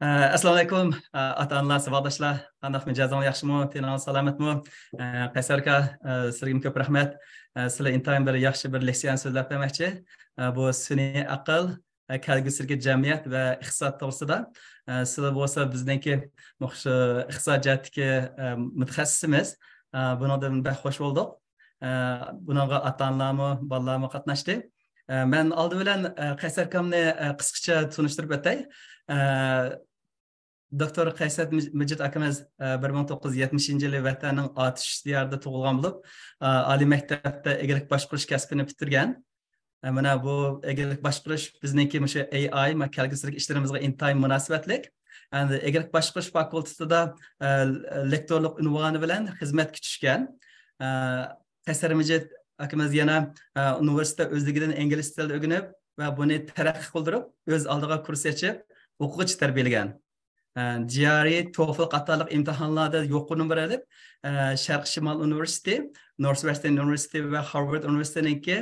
Assalomu alaykum, ota-onalar, savoldoshlar. Qanday mijozing yaxshimi? Tenangiz salomatmi? Qaysar aka, sizga ko'p rahmat. Sizlar intayin bir yaxshi bir leksiyani so'zlab bermoqchi. Bu sun'iy aql, kelgusidagi jamiyat va iqtisod to'g'risida. Sizlar bo'lsa bizningki shu iqtisodiyotdagi mutaxassisimiz. Bundan xush bo'ldik. Bunga ota-onalarmi, bolalarmi qatnashdi. Men oldi bilan Qaysar akamni qisqacha tunishtirib o'tay. Doktor Qaysar Mijit akamiz 1970 yılı vatanning otish diyorida tug'ilgan bo'lib, oliy maktabda egalik boshqarish kasbini bitirgan. Mana bu egalik boshqarish bizniki o'sha AI va kelgusidagi ishlarimizga intayin munosabatlik. Endi egalik boshqarish fakultetida lektorlik unvoni bilan xizmatga tushgan. Qaysar Mijit akamiz yana universitet o'zligidan ingliz tilini o'rganib va buni taraqqiy qildirib, o'z oldiga kurs ochib, o'quvchi tarbiyalagan. GRE, TOEFL qatorliq imtihonlarda yuqori numr olib, Sharq Shimol University, Northwestern University va Harvard University'ninki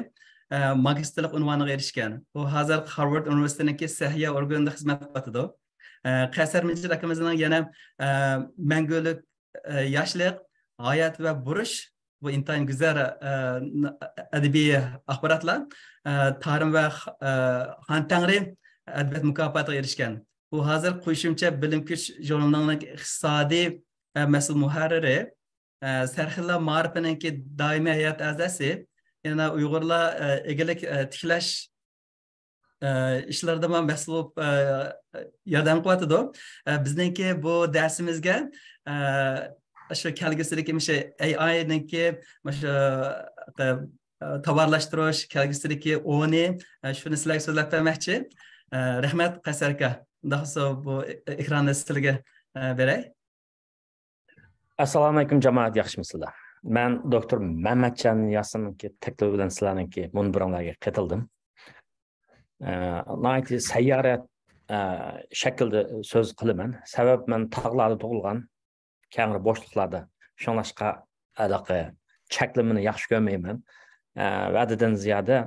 magistrlik unvoniga erishgan. U hozir Harvard University'ninki sahya organida xizmat qiladi. Qaysar Mijit akamizning yana mangulik yoshlik, hayot va burish bu intayin güzel adabiy axborotlar ta'lim va Xon Tangri adabiyot mukofotiga erishgan. Bu hozir qo'shimcha bilim kuch jurnalining iqtisodiy mas'ul muharriri, Sarxilla ma'rifininki doimiy hayot a'zosi, yana Uyg'urlar egalik tiklash ishlarida mas'ul yordam qilyapti. Bizningki bu darsimizga şu kelgusidagi o'sha AI'ninki o'sha tovarlashtirish, kelgusidagi o'rni shuni sizlarga so'zlab bermoqchi. Rahmat Qaysar aka. Daha bu ekranda sizlarga beray. Assalomu alaykum jamoat, yaxshimisizlar? Men doktor Mamatjon Yasinninki taklifi bilan sizlarninki munbiringlarga qatildim. Nayti sayyorat shaklda so'z qilaman. Sabab men tog'larda tug'ilgan, kengri bo'shliqlarda shunlashqa aloqa cheklimini yaxshi ko'rmayman. Va'dadan ziyoda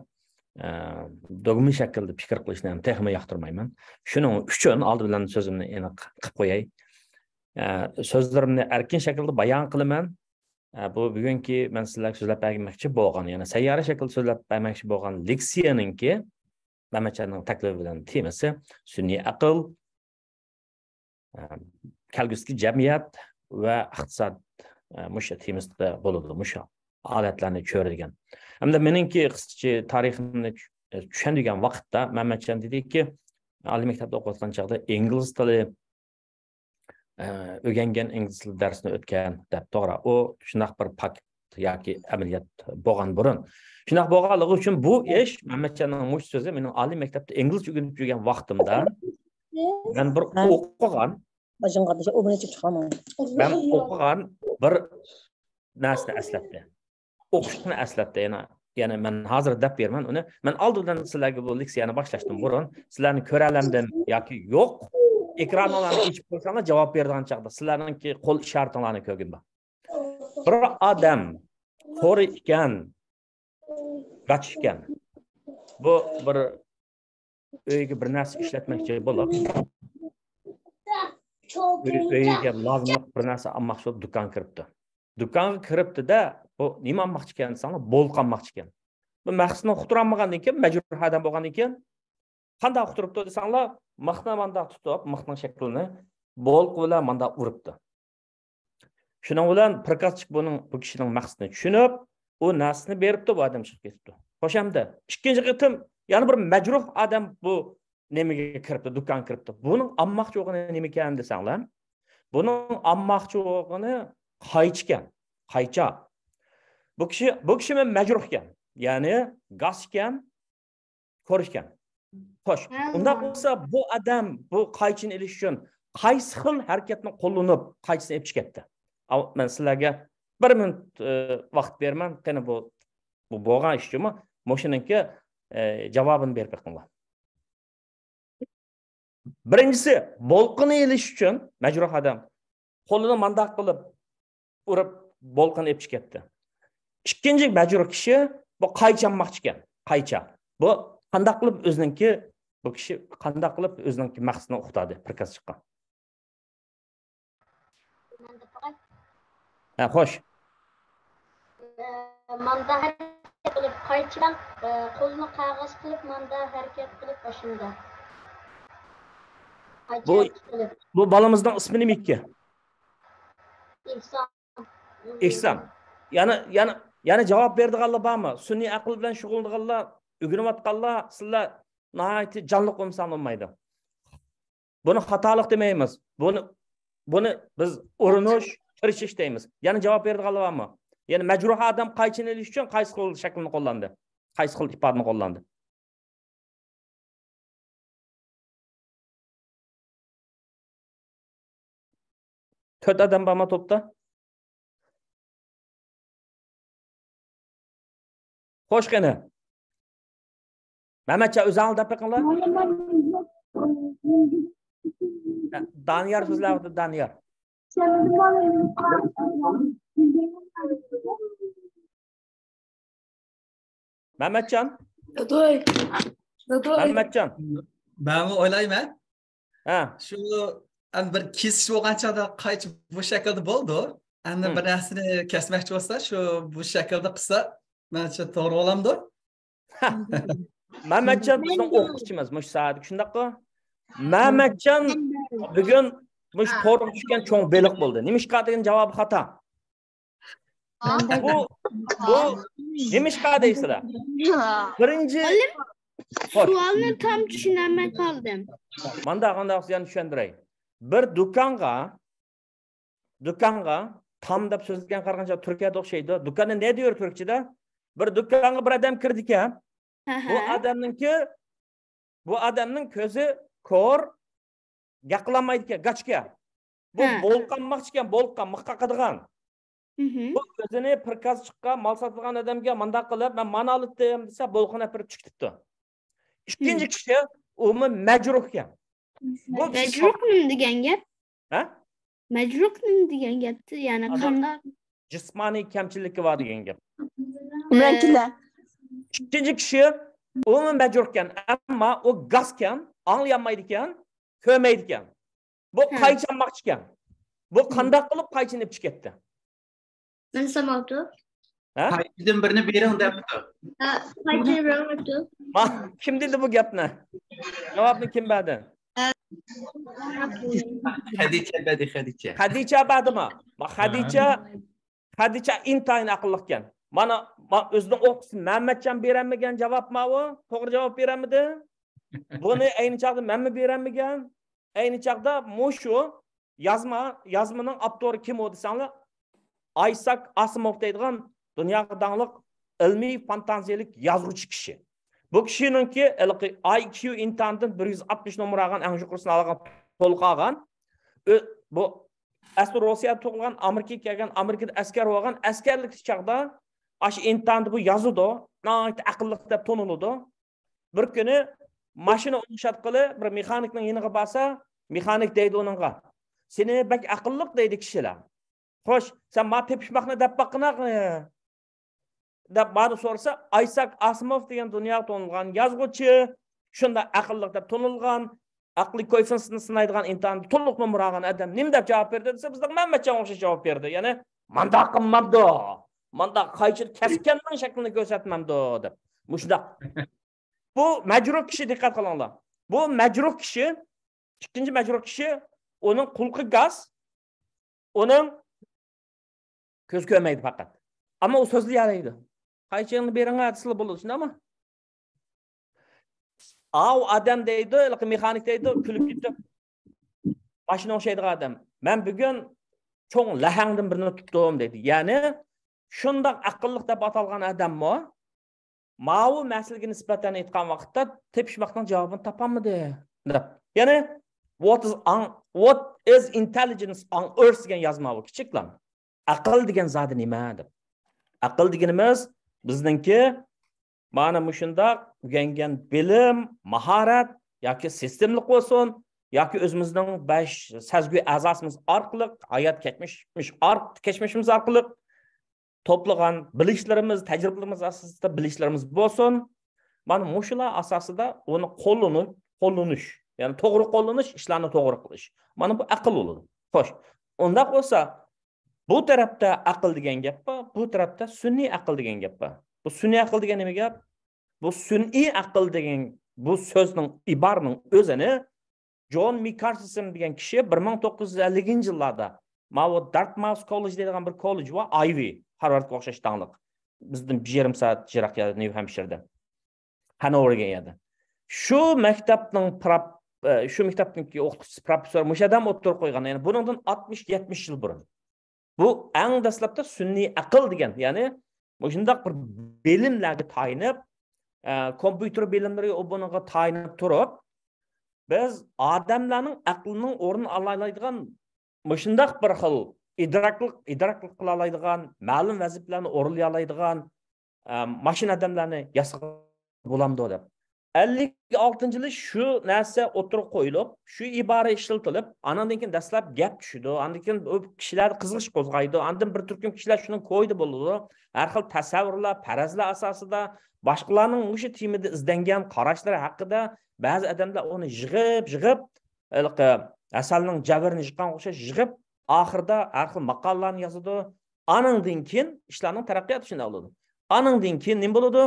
dogmi shaklda fikr qilishni ham texmi yoqtirmayman. Shuning uchun oldi bilan so'zimni aniq qilib qo'yay. So'zlarimni erkin shaklda bayon qilaman. Bu bugungi men sizlarga so'zlab bermoqchi bo'lgan, ya'ni sayyora shaklda so'zlab bermoqchi bo'lgan leksiyaninki Mamatjonning taklifi bilan temasi sun'iy aql, kelgusidagi jamiyat va iqtisod musha temasida bo'ladi, musha holatlarni ko'radigan. Hamda meningki qisqacha tariximni tushunadigan vaqtda Mamatjon dediki, oliy maktabda o'qiyotgan chog'da ingliz tili o'rgangan, ingliz tili darsini o'tgan deb to'g'ri. U shunaq bir pakt yoki amaliyot bo'lgan burun. Shunaq bo'lganligi uchun bu ish Mamatjonning mush so'zi mening oliy maktabda ingliz o'rganib yurgan vaqtimda men bir o'qigan ben o'qigan bir narsani eslatdi. O'qishni eslatdi. Yani men hozir deb berman uni. Men oldindan sizlarga bu leksiyani boshlashdan burun sizlarni ko'ralamdan yoki yo'q, ekranlarni ichib qo'ysanglar javob beradigan chaqda sizlarningki qo'l ishoratinglarni ko'rganman. Bir odam qo'ri ekan, g'achgan. Bu bir uyga bir narsa ishlatmoqchi bo'lib, uyga lozimli bir narsa olmoqchi bo'lib do'konga kiribdi. Do'konga kiribdi-da, bu nima olmoqchi ekan desanglar, bolq olmoqchi ekan. Bu maqsadni uqtirolmagandan keyin, majbur odam bo'lgandan keyin qanday uqtiribdi desanglar, maqni manda tutib, maqning shaklini bolq bilan manda uribdi. Shuning bilan prikazchik bu kishining maqsadini tushunib, u narsani beribdi, bu odam chiqib ketibdi. Xo'shamda, ikkinchi qitim yana bir majruh odam bu nimaga kiribdi, do'konga kiribdi. Buning olmoqchi bo'lgani nima ekan desanglar, buning olmoqchi bo'lgani qaychgan, qaycha. Bu kishi men majruh ekan. Ya'ni gaz ekan, ko'rishgan. Xo'sh, unda bo'lsa bu odam bu qaychini olish uchun qaysi xil harakatni qo'llanib, qaychisini olib chiqibdi. Men sizlarga 1 minut vaqt berman. Qani bu bo'lgan ishmi? Moshinanki javobini berib qo'yinglar. Birinchisi, bolqini elish uchun majruh odam qo'lini mandaq qilib urib bolqini olib chiqibdi. Ikkinchi majruh kishi bu qaychanmoqchi ekan, qaycha. Bu qanday qilib o'ziningki bu kishi qanday qilib o'ziningki maqsadini uqtadi, prikaz chiqqan. Ha, xo'sh. Manda harakat qilib qaychidan qo'lni qog'oz qilib manda harakat qilib boshimda. Bu balamızdan ismini nima ekan? İhsan. Ihsan. Yani cevap berdiganlar bormi? Sun'iy aql bilan shug'ullanganlar, o'rganayotganlar, sizlar nihoyatda jonli qo'msan olmaydi. Buni xatolik demaymiz. Buni biz urinish, tirishish deymiz. Yani cevap berdiganlar bormi? Yani majruh odam qaychini ilish uchun qaysi xil shaklni qo'llandi? Qaysi xil ifodani qo'llandi? To'rt odam bormi to'pda? Xo'sh qani. Mehmetcha o'zingni deb qilinglar. Daniyar so'zlayapti, Daniyar. Mehmetcan. Mehmetcan. Ben o'ylayman. Ha. Shu bir kesish bo'lgan chog'da qaychi bu shaklda bo'ldi. Endi bir narsani kesmoqchi bo'lsa, shu bu shaklda qilsa, menimcha to'g'ri bo'lamdi. Mehmetcan bizning o'qituvchimiz, mush saat shundaqmi? Mehmetcan bugun mush to'g'ri tushgan cho'ng beliq bo'ldi. Nimishqa degan javobi xato. Bu nimishqa deysizlar? Birinchi Sualni tam tushunmay qoldim. Manda qanday yana tushuntiray. Bir do'konga tam deb so'zlagan qaraganda Turkiyada o'xshaydi. Do'konni ne diyor Turkchada? Bir do'konga bir odam kirdi ekan. Bu adamning ko'zi ko'r, gaqlamaydi ekan, gachga. Bu bolqanmoqchi ekan, bolqan, miqqa qadigan. Bu ko'zini prikaz chiqqan, mal sotadigan odamga manda qilib, men mana oldim desa, bolqon apirib chiqibdi. İkinci kishi umi majruh ekan. Bu Majruh nima degan gap? Ha? Majruh nima degan gapti? Ya'ni qanday jismoniy kamchiligi bor degan gap. Umrankilar. İkinci kishi umi majruh ekan, ammo u gaskan, anglayolmaydi ekan, ko'rmaydi ekan. Bu qaychanmoqchi ekan. Bu qanday qilib qaychinib chiqibdi? Men samavdi. Qaychidan birini bering debdi. Qaychini bermabdi. Kim dedi bu gapni? Javobni kim berdi? Xadicha. Xadicha berdimi? Xadicha intayin aqlli ekan. Mana o'zining o'qituvchisi Mehmetcan beramagan javobmi u? To'g'ri javob beramidi? Buni ayni chaqda men beramagan. Ayni chaqda mushu yazmaning avtori kim o desanglar, Isaac Asimov deydigan dunyoga dangliq ilmiy fantaziyalik yozuvchi kishi. Bu kishiningki IQ intandan 160 nomer olgan, eng yuqorisini olgan, to'liq olgan. Bu asli Rossiyada tug'ilgan, Amerikaga kelgan, Amerikada askar bo'lgan, askarlik chaqda ash intanda bu yozudi, nihoyat aqlli deb tonildi. Bir kuni mashina o'xshatqili bir mexanikning yiniga borsa, mexanik deydi uningga. Seni bak aqlliq deydi kishilar. Xo'sh, sen ma tepishmoqni deb baqina deb bari so'rasa, Isaac Asimov degan dunyoga tonilgan yozuvchi, shunda aqlliq deb tonilgan, aqliy koefitsiyentini sinaydigan intanda to'liq nomer olgan odam nima deb javob berdi desa, bizda Mehmetcan o'xshash javob berdi. Ya'ni, manda qilmabdi. Manda qaychi kaskanning shaklini ko'rsatmamdi deb. Mushundaq. Bu majruh kishi, diqqat qilinglar. Bu majruh kishi, ikkinchi majruh kishi, uning qulqi gaz, uning ko'z ko'rmaydi faqat. Ammo u so'zlayolmaydi. Qaychini beringa asli bo'ladi, shundaymi? Adam deydi, mexanik deydi, kulib ketdi. Mashina o'xshaydigan odam. Men bugun cho'ng lahangdan birini tutdim deydi. Ya'ni shundoq aqlliq deb atalgan odammi? Ma'u masalaga nisbatan aytgan vaqtda tepishmoqdan javobini topolmadi deb. Ya'ni what is intelligence on earth degan yozma bu kichiklar. Aql degan zot nima deb. Aql deganimiz bizningki mana mushundaq o'rgangan bilim, mahorat yoki sistemlik bo'lsin, yoki o'zimizning 5 sezgi a'zosimiz orqali, hayot kechmişimiz orqali to'plagan bilishlarimiz, tajribalarimiz asosida bilishlarimiz bo'lsin. Mana mushular asosida uni qo'llanish, ya'ni to'g'ri qo'llanish, ishlarni to'g'ri qilish. Mana bu aql bo'ladi. Xo'sh, unda bo'lsa, bu tarafda aql degan gap bor, bu tarafda sun'iy aql degan gap bor. Bu sun'iy aql degan nima gap? Bu sun'iy aql degan bu so'zning iboraning o'zini John McCarthy degan kishi 1950-yillarda Dartmouth College degan bir kollej va Ivy, Harvardga o'xshash tanliq. Bizdan 1,5 soat jiroqda New Hampshire'da. Hanoverga edi. Shu maktabning o'qituvchisi professor mushadam o'tirib qo'ygan. Ya'ni bundan 60-70 yil burun. Bu eng dastlabda sun'iy aql degan, ya'ni shundaq bir bilimlarga tayinib, kompyuter bilimlariga bunga tayinib turib, biz odamlarning aqlining o'rnini oladigan shundaq bir xil idroklik qila oladigan, ma'lum vazifalarni o'rinlay oladigan mashina odamlarni yasagan bo'lamdi deb. 56-yili shu narsa o'tirib qo'yilib, shu ibora ishlatilib, andan keyin dastlab gap tushdi. Andan keyin kishilar qiziqish qo'zg'aydi. Andan bir turkum kishilar shuni qo'ydi bo'ldi. Har xil tasavvurlar, farazlar asosida boshqalarning o'sha temada izlangan qarashlari haqida ba'zi odamlar uni yig'ib, asalning jabrini yig'gan o'xshash yig'ib, oxirida har xil maqolalarni yozadi. Andan keyin ishlarning taraqqiyoti shunday bo'ladi. Andan keyin nima bo'ladi?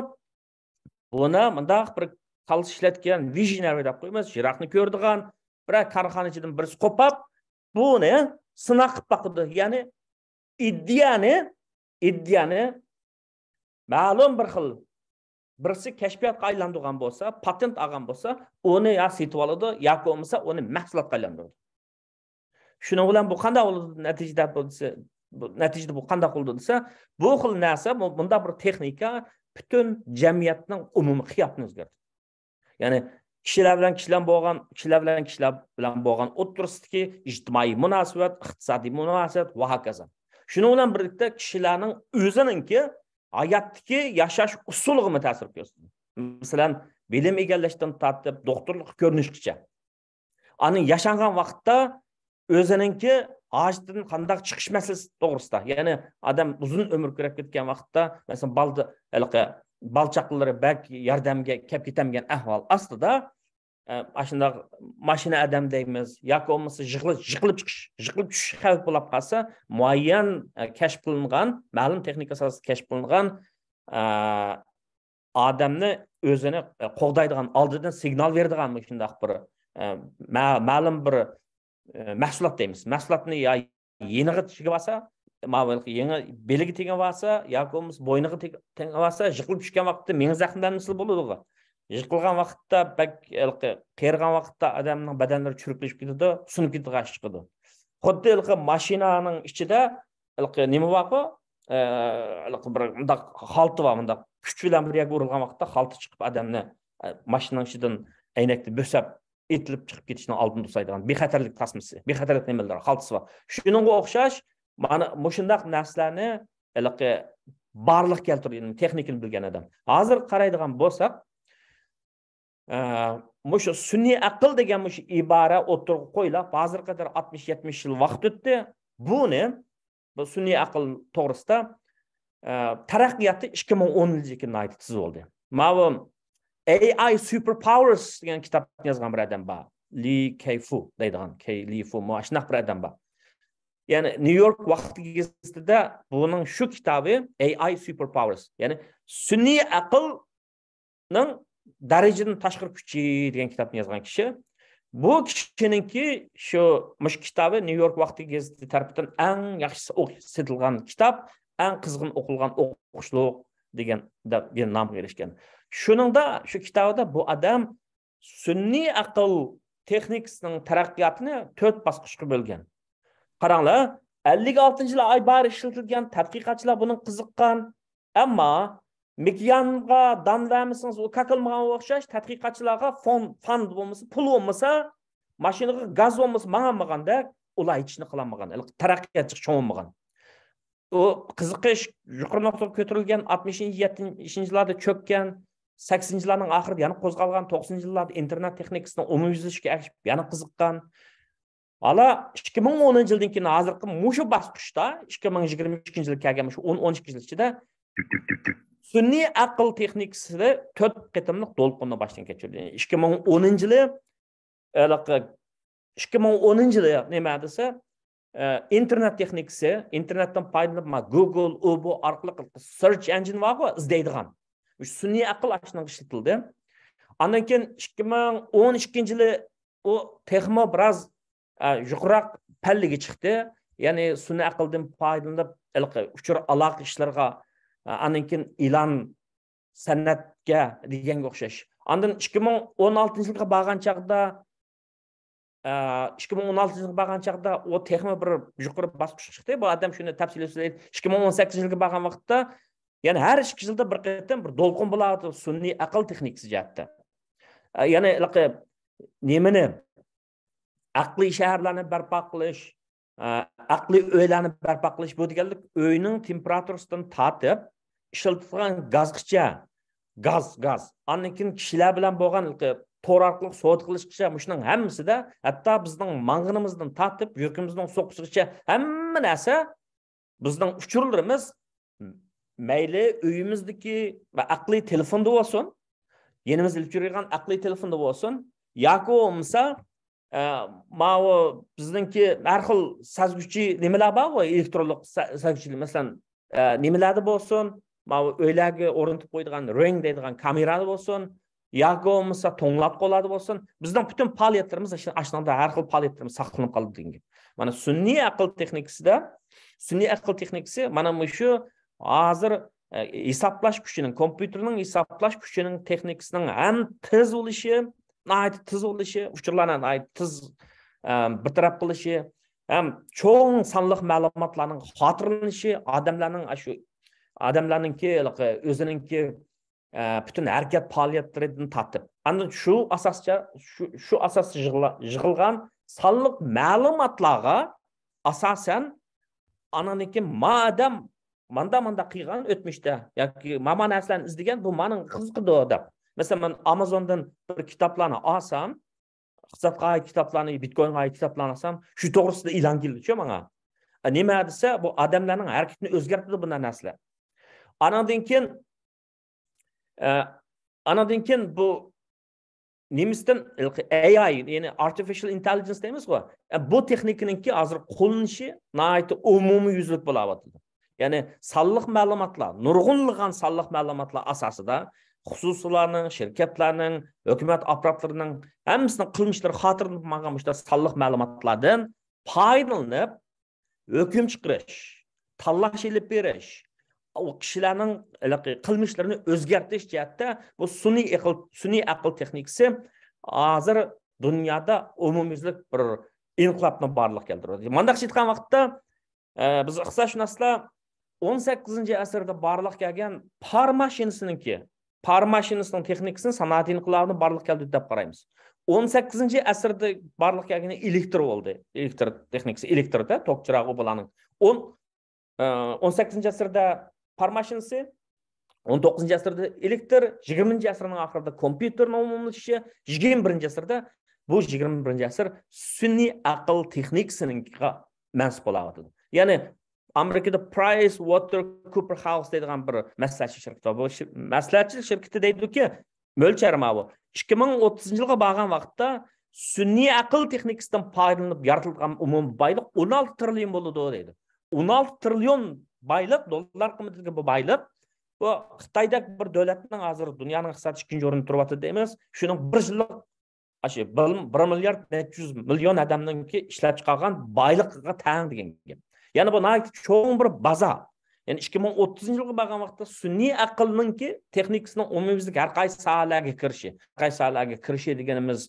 Buni mundaq bir qaltis ishlatgan visionary deb qo'yamiz, yiroqni ko'rdigan bir korxonachidan birisi qo'pab, buni sinaq qilib baqdi. Ya'ni ideyani ma'lum bir xil birisi kashfiyotga aylantirgan bo'lsa, patent olgan bo'lsa, uni ya sotib oladi, yoki bo'lmasa uni mahsulotga aylantiradi. Shuning bilan bu qanday bo'ldi natijada bu qanday bo'ldi desa, bu xil narsa, bunda bir texnika bütün jamiyatning umumiy qiyofasini o'zgartirdi. Ya'ni kishilar bilan bo'lgan o'tirisidagi ijtimoiy munosabat, iqtisodiy munosabat va hokazo. Shuning bilan birlikda kishilarning o'zininki hayotdagi yashash usuliga ta'sir ko'rsatdi. Masalan, bilim egallashdan tortib doktorlik ko'rinishgacha. Ani yashangan vaqtda o'zininki hojatidan qanday chiqish masalasi to'g'risida. Ya'ni odam uzun umr ko'rib ketgan vaqtda, masalan, balchaqlari bak yordamga kelib ketamgan ahvol aslida ashunda mashina odam deymiz, yoki bo'lmasa yiqilib tushish xavf bo'lib qolsa, muayyan kashf qilingan, ma'lum texnika asosida kashf qilingan odamni o'zini qo'g'daydigan, oldidan signal beradigan shundaq bir ma'lum bir mahsulot deymiz. Mahsulotni ya yeniga tegib olsa, yangi beliga tegib olsa, yoki bo'lmasa bo'yniga tegib olsa, yiqilib tushgan vaqtda meni zaxmlanmasi bo'ladi. Yiqilgan vaqtda, qergan vaqtda odamning badanlari churqilib ketadi, sunib ketgan chiqadi. Xuddi mashinaning ichida nima bor-ku? Bir bunday xalta bor, bunday kuch bilan bir yerga urilgan vaqtda xalta chiqib odamni mashinaning ichidan aynakni bo'sab etilib chiqib ketishning oldini to'saydigan bexatarlik tasmasi, bexatarlik nimalar, xaltasi bor. Shuningga o'xshash mana shundaq narsalarni barliq keltirgan texnikani bilgan odam. Hozir qaraydigan bo'lsak, mushu sun'iy aql degan mushu ibora o'tirib qo'yilib, hozir qadar 60-70 yil vaqt o'tdi. Buni bu sun'iy aql to'g'risida taraqqiyoti 2010-yilda tizib oldi. Ma'lum AI Superpowers degan kitobni yozgan bir odam bor. Lee Kai-Fu deydigan, Lee-Fu shunaqa bir odam bor. Ya'ni New York vaqtiga gazetida buning shu kitobi AI Superpowers, ya'ni sun'iy aqlning darajadan tashqari kuchi degan kitobni yozgan kishi. Bu kishiningki shu kitobi New York vaqtiga gazeti tarafidan eng yaxshi o'qitilgan kitob, eng qizg'in o'qilgan o'qishliq degan bir nom berishgan. Shuningda shu kitobda bu odam sun'iy aql texnikasining taraqqiyotini 4 bosqichga bo'lgan. Qaranglar, 56-yil oy bari ishlatilgan tadqiqotchilar buning qiziqqan, ammo mikyanga damlamisingiz u kakilmagan o'xshash tadqiqotchilarga fond bo'lmasa, pul bo'lmasa, mashinaga gaz bo'lmasa, mangmaganda ular hechni qilamagan, taraqqiyotchi cho'mmagan. O qiziqish yuqori nuqtaga ko'tarilgan 60-70-yillarda cho'kkan, 80-yillarning oxirida yana qo'zg'algan, 90-yillarda internet texnikasining umumyuzlashga erishib yana qiziqqan. Hala 2010-yildan keyin hozirgi mushu bosqichda 2022-yilga kelgan shu 10-12 yil ichida sun'iy aql texnikasida 4 qatimliq to'lqinni boshdan kechirdi. 2010-yili nima desa, internet texnikasi, internetdan foydalanib, Google, bu orqali search engine var izlaydigan. Sun'iy aql ashunga ishlatildi. Ondan keyin 2012-yili o texmo biroz yuqroq pallaga chiqdi. Ya'ni sun'iy aqldan foydalanib, uchur aloqa ishlarga, ondan keyin e'lon san'atga deganga o'xshash. Ondan 2016-yilga borgan chaqda 2016-yilga borgan chaqda o texmo bir yuqori bosqich chiqdi. Bu odam shuni tafsilot so'zlaydi. 2018-yilga borgan vaqtda, ya'ni har 2 yilda bir qatam bir to'lqin bo'ladi sun'iy aql texnikasi jihatda. Ya'ni nimani aqliy shaharlarni barpo qilish, aqliy uylarni barpo qilish bu deganlik uyning temperaturasidan tortib ishlatilgan gazgacha, gaz. Ondan keyin kishilar bilan bo'lgan to'r orqali savdo qilishgacha shuning hammasida, hatto bizning mang'inimizdan tortib yurtimizning so'qishigacha hamma narsa bizning uchurlarimiz mayli uyimizdagi va aqliy telefonda bo'lsin, yenimiz ilib yurgan aqliy telefonda bo'lsin, yoki bo'lmasa ma'o bizningki har xil sazguchi nimalar bor, elektronlik sazguchilar, masalan, nimalarda bo'lsin, ma'o uylarga o'rnatib qo'yadigan ring deydigan kamerada bo'lsin, yoki bo'lmasa to'nglab qoladi bo'lsin, bizning butun faoliyatlarimiz ashunday har xil faoliyatlarimiz saqlanib qoladi degan. Mana sun'iy aql texnikasi mana shu hozir hisoblash kuchining, kompyuterning hisoblash kuchining texnikasining ham tez bo'lishi, uchurlarni tez bartaraf qilishi, ham cho'ng sonli ma'lumotlarning xotirlanishi, odamlarningki o'zininki bütün harakat faoliyatlaridan tortib. Ana shu asosda yig'ilgan sonli ma'lumotlarga asosan ananiki madam manda qilgan o'tmishda yoki mana narsalarni izlagan bu mening qiziqdi deb. Masalan, men Amazondan bir kitoblarni olsam, iqtisodga oid kitoblarni, Bitcoinga oid kitoblarni olsam, shu to'g'risida e'lon keldi-ku menga. Nima desa, bu odamlarning harakatini o'zgartirdi bunday narsalar. Anadan keyin bu nemisdan AI, ya'ni artificial intelligence deymiz-ku. Bu texnikaninki hozir qo'llanishi nihoyat umumiy yuzlik bo'lyapti. Ya'ni sonliq ma'lumotlar, nurg'unlagan sonliq ma'lumotlar asosida xususlarning, shirkatlarning, hukumat aparatlarining hammasining qilmishlari xotirlanib qolgan bu sonliq ma'lumotlardan foydalanib hukm chiqarish, tanlash ilib berish, o kishilarning qilmishlarini o'zgartirish jihatda bu sun'iy aql texnikasi hozir dunyoda umumyuzlik bir inqilobni barliq keltiradi. Mundaq aytgan vaqtda biz iqtisodshunoslar 18-asrda barliq kelgan par mashinasining texnikasini sanoat inqilobini barliq keltirdi deb qaraymiz. 18-asrda barliq kelgan elektr bo'ldi. Elektr texnikasi, elektrda tok chirog'i bo'laning 18-asrda par mashinasi, 19-asrda elektr, 20-asrning oxirida kompyuterning umumlashishi, 21-asrda bu 21-asr sun'iy aql texnikasiga mansub bo'lyapti. Ya'ni Amerikada PricewaterhouseCoopers degan bir maslahatchi shirkati bor. Maslahatchilik shirkati deydi-ki, mo'lcharma bu 2030-yilga borgan vaqtda sun'iy aql texnikasidan foydalanib yaratilgan umumiy boylik 16 trillion bo'ladi deydi. 16 trillion boylik, dollar qiymatidagi bu boylik, bu Xitoydagi bir davlatning hozir dunyoning iqtisodiy 2-o'rinda turibdi deymiz. Shuning bir yillik 1 milliard 400 million odamningki ishlab chiqargan boyliqqa teng degan gap. Ya'ni bu nihoyat cho'ng bir baza. Ya'ni 2030-yilga borgan vaqtda sun'iy aqlningki texnikasining umumiylik har qaysi sohalarga kirishi deganimiz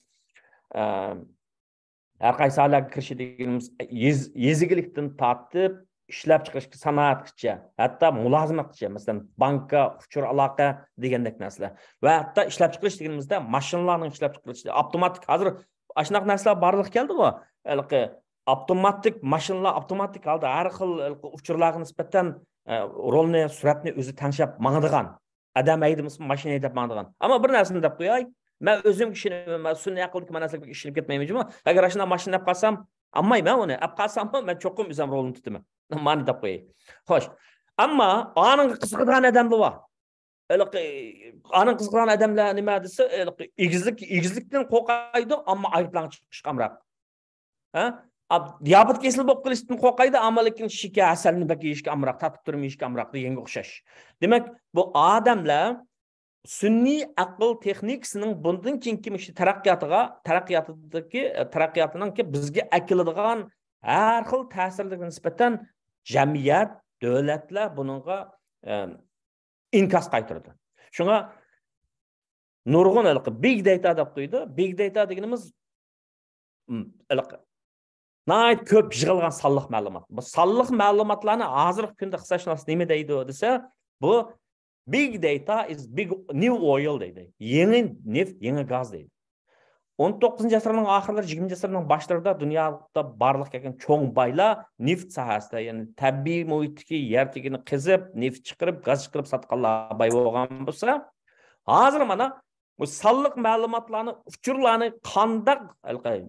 yezigilikdan tortib ishlab chiqarishga, sanoatgacha, hatto mulozimatgacha, masalan, bankka, uchur aloqa degandek narsalar va hatto ishlab chiqarish deganimizda mashinalarning ishlab chiqarilishi, avtomatik hozir shunaqa narsalar barliq keldi-ku. Avtomatik mashinalar avtomatik holda har xil uchurlarga nisbatan rolni, suratni o'zi tanishib mangadigan. Adam haydamasa mashina haydab mangadigan. Ammo bir narsani deb qo'yay, men o'zim kishini sun'iy aqlga manasabga ishilib ketmayman-ku. Agar shuna mashina olib qolsam, olmayman uni. Olib qolsam, men cho'qim o'zim rolni tutaman. Mani deb qo'yay. Xo'sh. Ammo aning qiziqadigan odamlar bor. Aning qiziqadigan odamlar nima desa, egizlikdan qo'rqaydi, ammo ayblanib chiqish qamroq. Diyabet kesilib bo'lib qilishdan qo'rqaydi, ammo lekin shika asalni bak yeyishga amroq, tatib turib yeyishga amroq deganga o'xshash. Demak, bu odamlar sun'iy aql texnikasining bundan keyingi taraqqiyotining bizga akiladigan har xil ta'sirlarga nisbatan jamiyat, davlatlar buningga inkas qaytardi. Shunga nurg'un big data deb qo'ydi. Big data deganimiz nəhayət köp yığılған sallıq məlumat. Bu sallıq məlumatlarını hazırki gündə ixtisasşünas nima deydi desa, bu big data is big new oil deydi. Yeni neft, yeni gaz deydi. 19-cu əsrin axırları, 20-ci əsrin başlarında dünyada barlıq gələn çoğ baylar neft sahəsində, yəni təbii mühitdəki yer tükünü qızıb, neft çıxırıb, gaz çıxırıb satqanlar bay bolğan bolsa, hazır mana bu sallıq məlumatlarını, uçurlarını qandaq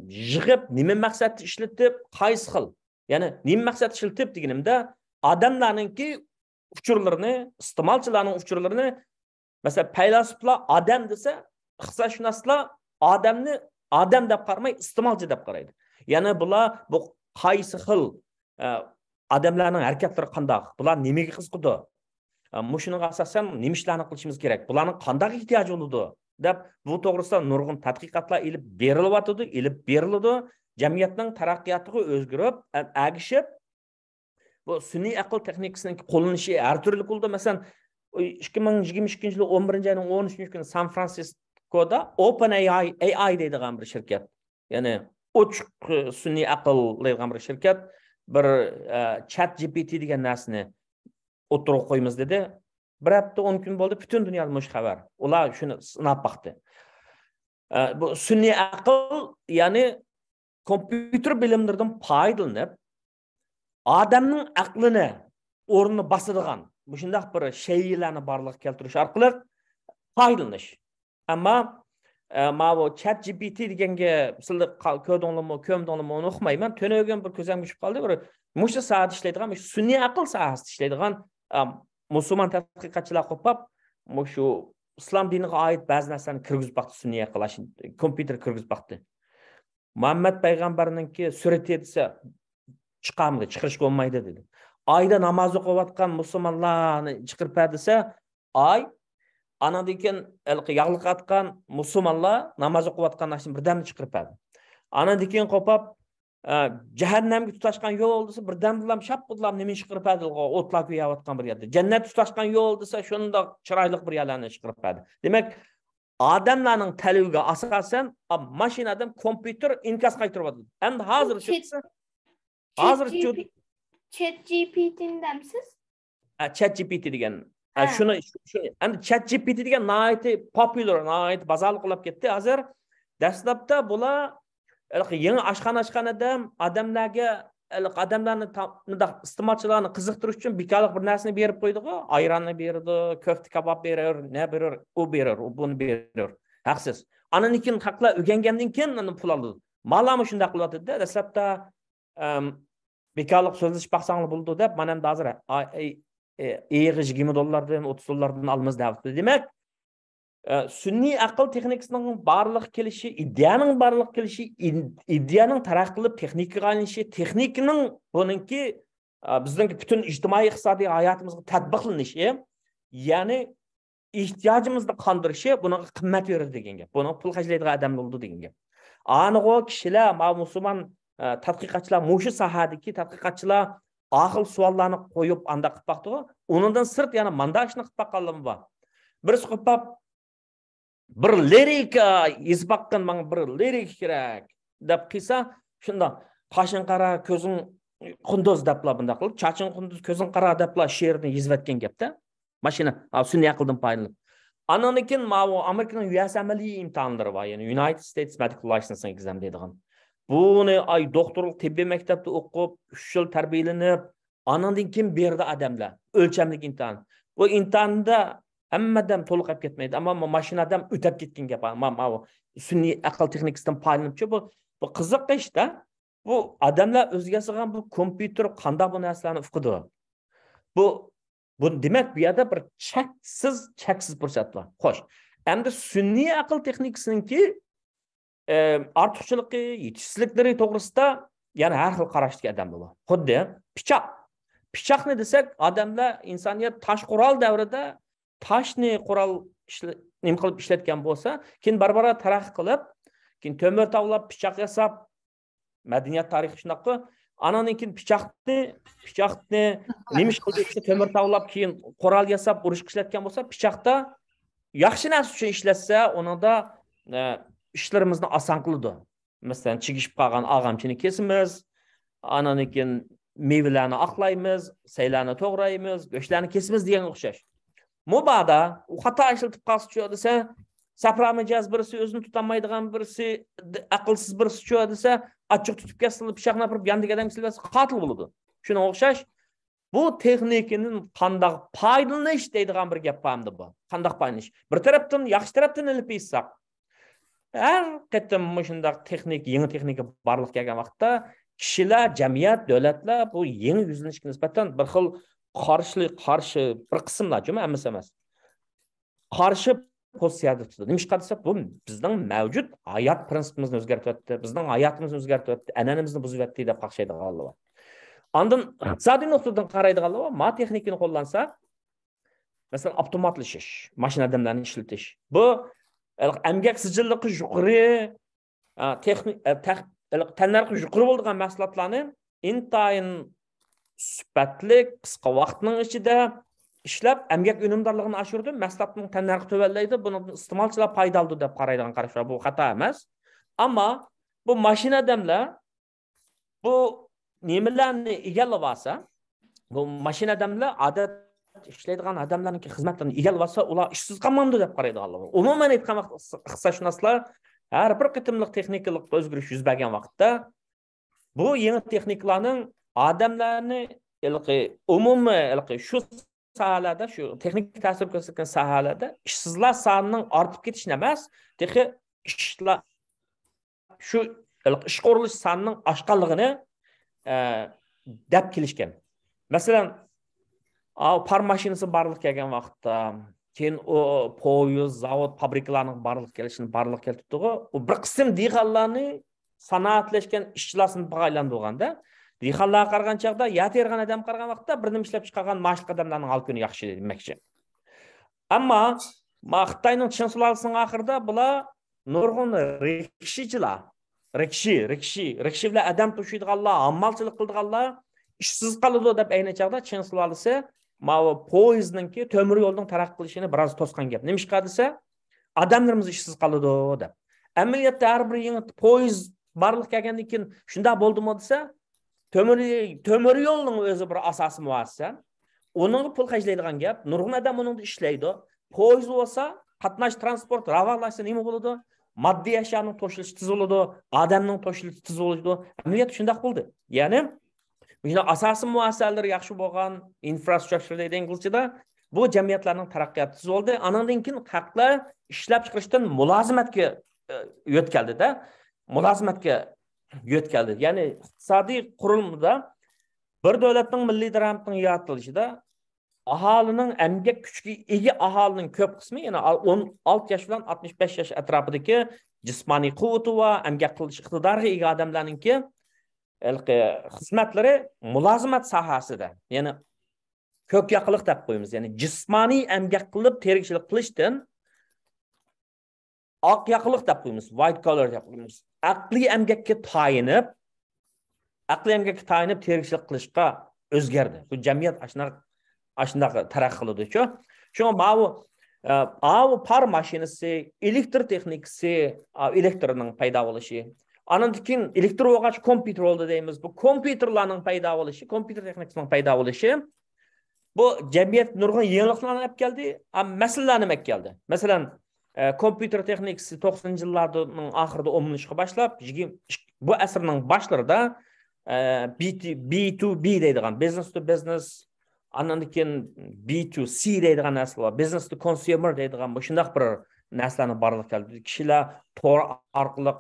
yığıb, nima məqsəddə işlətib, qaysı xil. Yəni nima məqsəddə işlətib deganimdə adamlarınki uçurlarını, iste'molchilarning uçurlarını, məsələn, faylasuflar adam desa, ixtisosshünaslar adamni adam deb qaramay, iste'molchi deb qaraydi. Yəni bular bu qaysı xil adamlarning harakatlari qandaq, bular nimaga qiziqdi? Muşunun asasen nimişlerini qilishimiz kerak. Bularning qanday ehtiyoji bo'ladi deb bu to'g'risida nurg'un tadqiqotlar ilib beriladi. Jamiyatning taraqqiyotiga o'zgarib, agishib bu sun'iy aql texnikasining qo'llanishi har turli bo'ldi. Masalan, 2022 yil 11-oyning 13 kuni San Fransiskoda OpenAI deydigan bir shirkat, ya'ni ochiq sun'iy aql deydigan bir shirkat bir ChatGPT degan narsani o'tirib qo'yamiz dedi. Bir hafta 10 kun bo'ldi, butun dunyoda mush xabar. Ular shuni sinab baqdi. Bu sun'iy aql, ya'ni kompyuter bilimlaridan foydalanib, odamning aqlini o'rnini bosadigan bu shunday bir shaylarni barliqqa keltirish orqali foydalanish. Ammo bu ChatGPT deganga sizlar ko'mdinglarmi o'qimayman. To'nagan bir ko'zim tushib qoldi. Bir mush soat ishlaydigan, sun'iy aql sohasida ishlaydigan musulmon tadqiqotchilar qo'pab, shu islom diniga oid ba'zi narsalarni kirgizib baqdi, sun'iy aql, kompyuter kirgizib baqdi. Muhammad payg'ambarninki surati desa chiqamdi, chiqirish bo'lmaydi dedi. Oyda namoz o'qiyotgan musulmonlarni chiqirib desa, oy anadan keyin yog'liq atgan musulmonlar namoz o'qiyotgan narsani birdan chiqirib berdi. Anadan keyin qo'pab jahannamga tutashgan yo'l desa birdan bilan shapqudlab nima chiqirib berdi, o'tlar kuyayotgan bir yerda. Jannat tutashgan yo'l desa shunda chiroyli bir yerlarni chiqirib berdi. Demak, odamlarning talabiga asosan mashinadan kompyuter inkas qaytaradi. Endi hozir ChatGPT'damsiz? ChatGPT degan. Shuni endi ChatGPT degan nihoyatda popular, nihoyat bazal qilib ketdi. Hozir dastlabda bular yangi oshxona odamlarga odamlarni iste'molchilarni qiziqtirish uchun bekorlik bir narsani berib qo'ydi-ku, ayronni berdi, köfte kabob berar, ne berar, u berar, u buni berar. Haqsiz. Andan keyin haqlar o'rgangandan keyin pul oldi. Malami shunday qilyapti-da, dastlabda bekorlik so'zlash baqsanglar bo'ldi deb, mana endi hozir $20 $30 almaz deyapti. Demak, sun'iy aql texnikasining barliq kelishi, ideyaning barliq kelishi, ideyaning taraqqilib texnikaga aylanishi, texnikaning buningki bizning butun ijtimoiy iqtisodiy hayotimizga tatbiqlanishi, ya'ni ehtiyojimizni qondirishi, buni qimmat beradi degan gap. Buni pul xarjlaydigan odam bo'ldi degan gap. Aniq kishilar, musulmon tadqiqotchilar, mushu sahadagi tadqiqotchilar aql savollarni qo'yib anda qilib baqdi. Undan sirt yana manda ishni qilib baqqanlar bor. Birisi qilib bir lirika izbaqqan, menga bir lirik kerak deb qilsa, shunda qashin qara, ko'zing qunduz deblar bunda qilib, chaching qunduz, ko'zing qara deblar she'rni yozayotgan gapda. Mashina sun'iy aqldan foydalanib. Andan keyin Amerikaning US amaliy imtihonlari bor, ya'ni United States Medical Licensing Exam deydigan. Buni doktorlik tibbiy maktabda o'qib, 3 yil tarbiyalanib, andan keyin berdi odamlar o'lchamli imtihon. Bu imtihonda hammadan to'liq olib ketmaydi, ammo mashinadan o'tib ketgan gap. Sun'iy aql texnikasidan foydalanib, bu qiziq ishda. Bu odamlar o'ziga sig'an bu kompyuter qanday bu narsalarni uqidi. Bu demak bu yerda bir cheksiz fursatlar. Xo'sh, endi sun'iy aql texnikasiningki ortiqchiligi, yetishsizliklari to'g'risida Yani her xil qarashdagi odamlar bor. Xuddi pichoq. Pichoqni desak, odamlar insoniyat tosh qurol davrida toshni qurol nima qilib ishlatgan bo'lsa, keyin barbara taraqqiy qilib, keyin temir tavlab pichoq yasab, madaniyat tarixi shunaqqa, anadan keyin pichoqni nima ish qilib temir tavlab, keyin qurol yasab urush ishlatgan bo'lsa, pichoqda yaxshi narsa uchun ishlatsa, unida ishlarimizni oson qiladi. Masalan, chigishib qolgan og'amchini kesimiz, anadan keyin meyvelarni oqlaymiz, saylarni to'g'raymiz, go'shtlarni kesimiz deganga o'xshash. Mubada u xato ishlatib qolsa desa, sapramijoz birisi o'zini tutolmaydigan birisi, aqlsiz birisi desa, achchiq tutib kesilib, pichoqni olib yandiga odam silvasi qotil bo'ladi. Shuna o'xshash bu texnikaning qanday foydalanish deydigan bir gap bo'ldi bu. Qanday foydalanish? Bir tarafdan yaxshi tarafdan olib qo'ysak, har qatam shunday yangi texnika barliq kelgan vaqtda kishilar, jamiyat, davlatlar bu yangi yuzlanishga nisbatan bir xil qarshi bir qismlar, hammasi emas. Qarshi pozitsiyada tutadi. Nima qilsa bu bizning mavjud hayot prinsipimizni o'zgartiradi, bizning hayotimizni o'zgartiradi, an'anamizni buzyapti deb qaqshaydiganlar bor. Ondan iqtisodiy nuqtadan qaraydiganlar bor. Ma texnikani qo'llansa, masalan, avtomatlashish, mashina odamlarni ishlatish. Bu emgak sijilligi yuqori, tanlarga yuqori bo'lgan mahsulotlarni intayin sifatli qisqa vaqtning ichida ishlab emgak unumdorligini oshirdi, mahsulotning tanlarga to'vallaydi, buni iste'molchilar foydali deb qaraydigan qarashlar bu xato emas. Ammo bu mashina odamlar bu nimalarni egallab olsa, bu mashina odamlar odat ishlaydigan odamlarning xizmatlarini egallab olsa, ular ishsiz qolmamdi deb qaraydiganlar. Umuman aytgan vaqt ixtisoslashlar har bir qitimliq texnikalik o'zgarish yuz bergan vaqtda bu yangi texnikalarning odamlarni umumiy shu sohalarda, shu texnik ta'sir ko'rsatgan sohalarda ishsizlar sonining ortib ketishi emas, ishlar shu ish qurilish sonining oshganligini deb kelishgan. Masalan, par mashinasi barliq kelgan vaqtda, keyin o poyez, zavod, fabrikalarning barliq kelishini barliq keltirdi. U bir qism dehqonlarni sanoatlashgan ishchilarni bag'aylandırganda, dehqonlarga qaragan chaqda, yatergan odam qaragan vaqtda bir nima ishlab chiqargan mashliq odamlarning hal kuni yaxshi demoqchi. Ammo Xitoyning Chin sulolasining oxirida bular nurg'un rikshichilar, rikshi bilan odam to'shiydiganlar, ammalchilik qildiganlar ishsiz qoladi deb ayni chaqda Chin sulolasi poyezdninki temir yo'lning taraqqiy qilishini biroz to'sgan gap. Nima ish qilsa, odamlarimiz ishsiz qoladi deb. Amaliyotda har bir yangi poyezd barliq kelgandan keyin shunda bo'ldimi desa, temir yo'lning o'zi bir asosi muassa. Uning pul xarjlaydigan gap, nurg'un odam uning ishlaydi. Poyezd bo'lsa, qatnash transport ravonlashsa nima bo'ladi? Moddiy ashyoning to'shilishi tez bo'ladi, odamning to'shilishi tez bo'ladi. Amaliyot shunday bo'ldi. Ya'ni asosiy muassasalar yaxshi bo'lgan infrastruktura deydi inglizchada, bu jamiyatlarning taraqqiyoti tez bo'ldi. Andan keyin haqlar ishlab chiqarishdan mulozimatga yo'tkaldi-da. Ya'ni iqtisodiy qurilmada bir davlatning milliy daromadining yaratilishida aholining emgak kuchiga ega aholining ko'p qismi, ya'ni 16 yosh bilan 65 yosh atrofidagi jismoniy quvvati va emgak qilish iqtidoriga ega odamlarningki xizmatlari mulozimat sohasida, ya'ni ko'k yoqliq deb qo'yamiz, ya'ni jismoniy emgak qilib terikchilik qilishdan oq yoqliq deb qo'yamiz, white collar deb qo'yamiz. Aqliy emgakka tayinib terikchilik qilishga o'zgardi. Bu jamiyat ashunday taraqqiy qildi-ku. Shunga bu par mashinasi, elektr texnikasi, elektrning paydo bo'lishi, andan keyin elektr bo'lgach kompyuter bo'ldi deymiz. Bu kompyuterlarning paydo bo'lishi, kompyuter texnikasining paydo bo'lishi bu jamiyat nurg'un yangiliklarni olib keldi, masalalarni olib keldi. Masalan, kompyuter texnikasi 90-yillarning oxirida o'mlashga boshlab, bu asrning boshlarida B2B deydigan, business to business, andan keyin B2C deydigan narsalar, business to consumer deydigan bu shunday bir narsalarni barliq keldi. Kishilar tor orqali,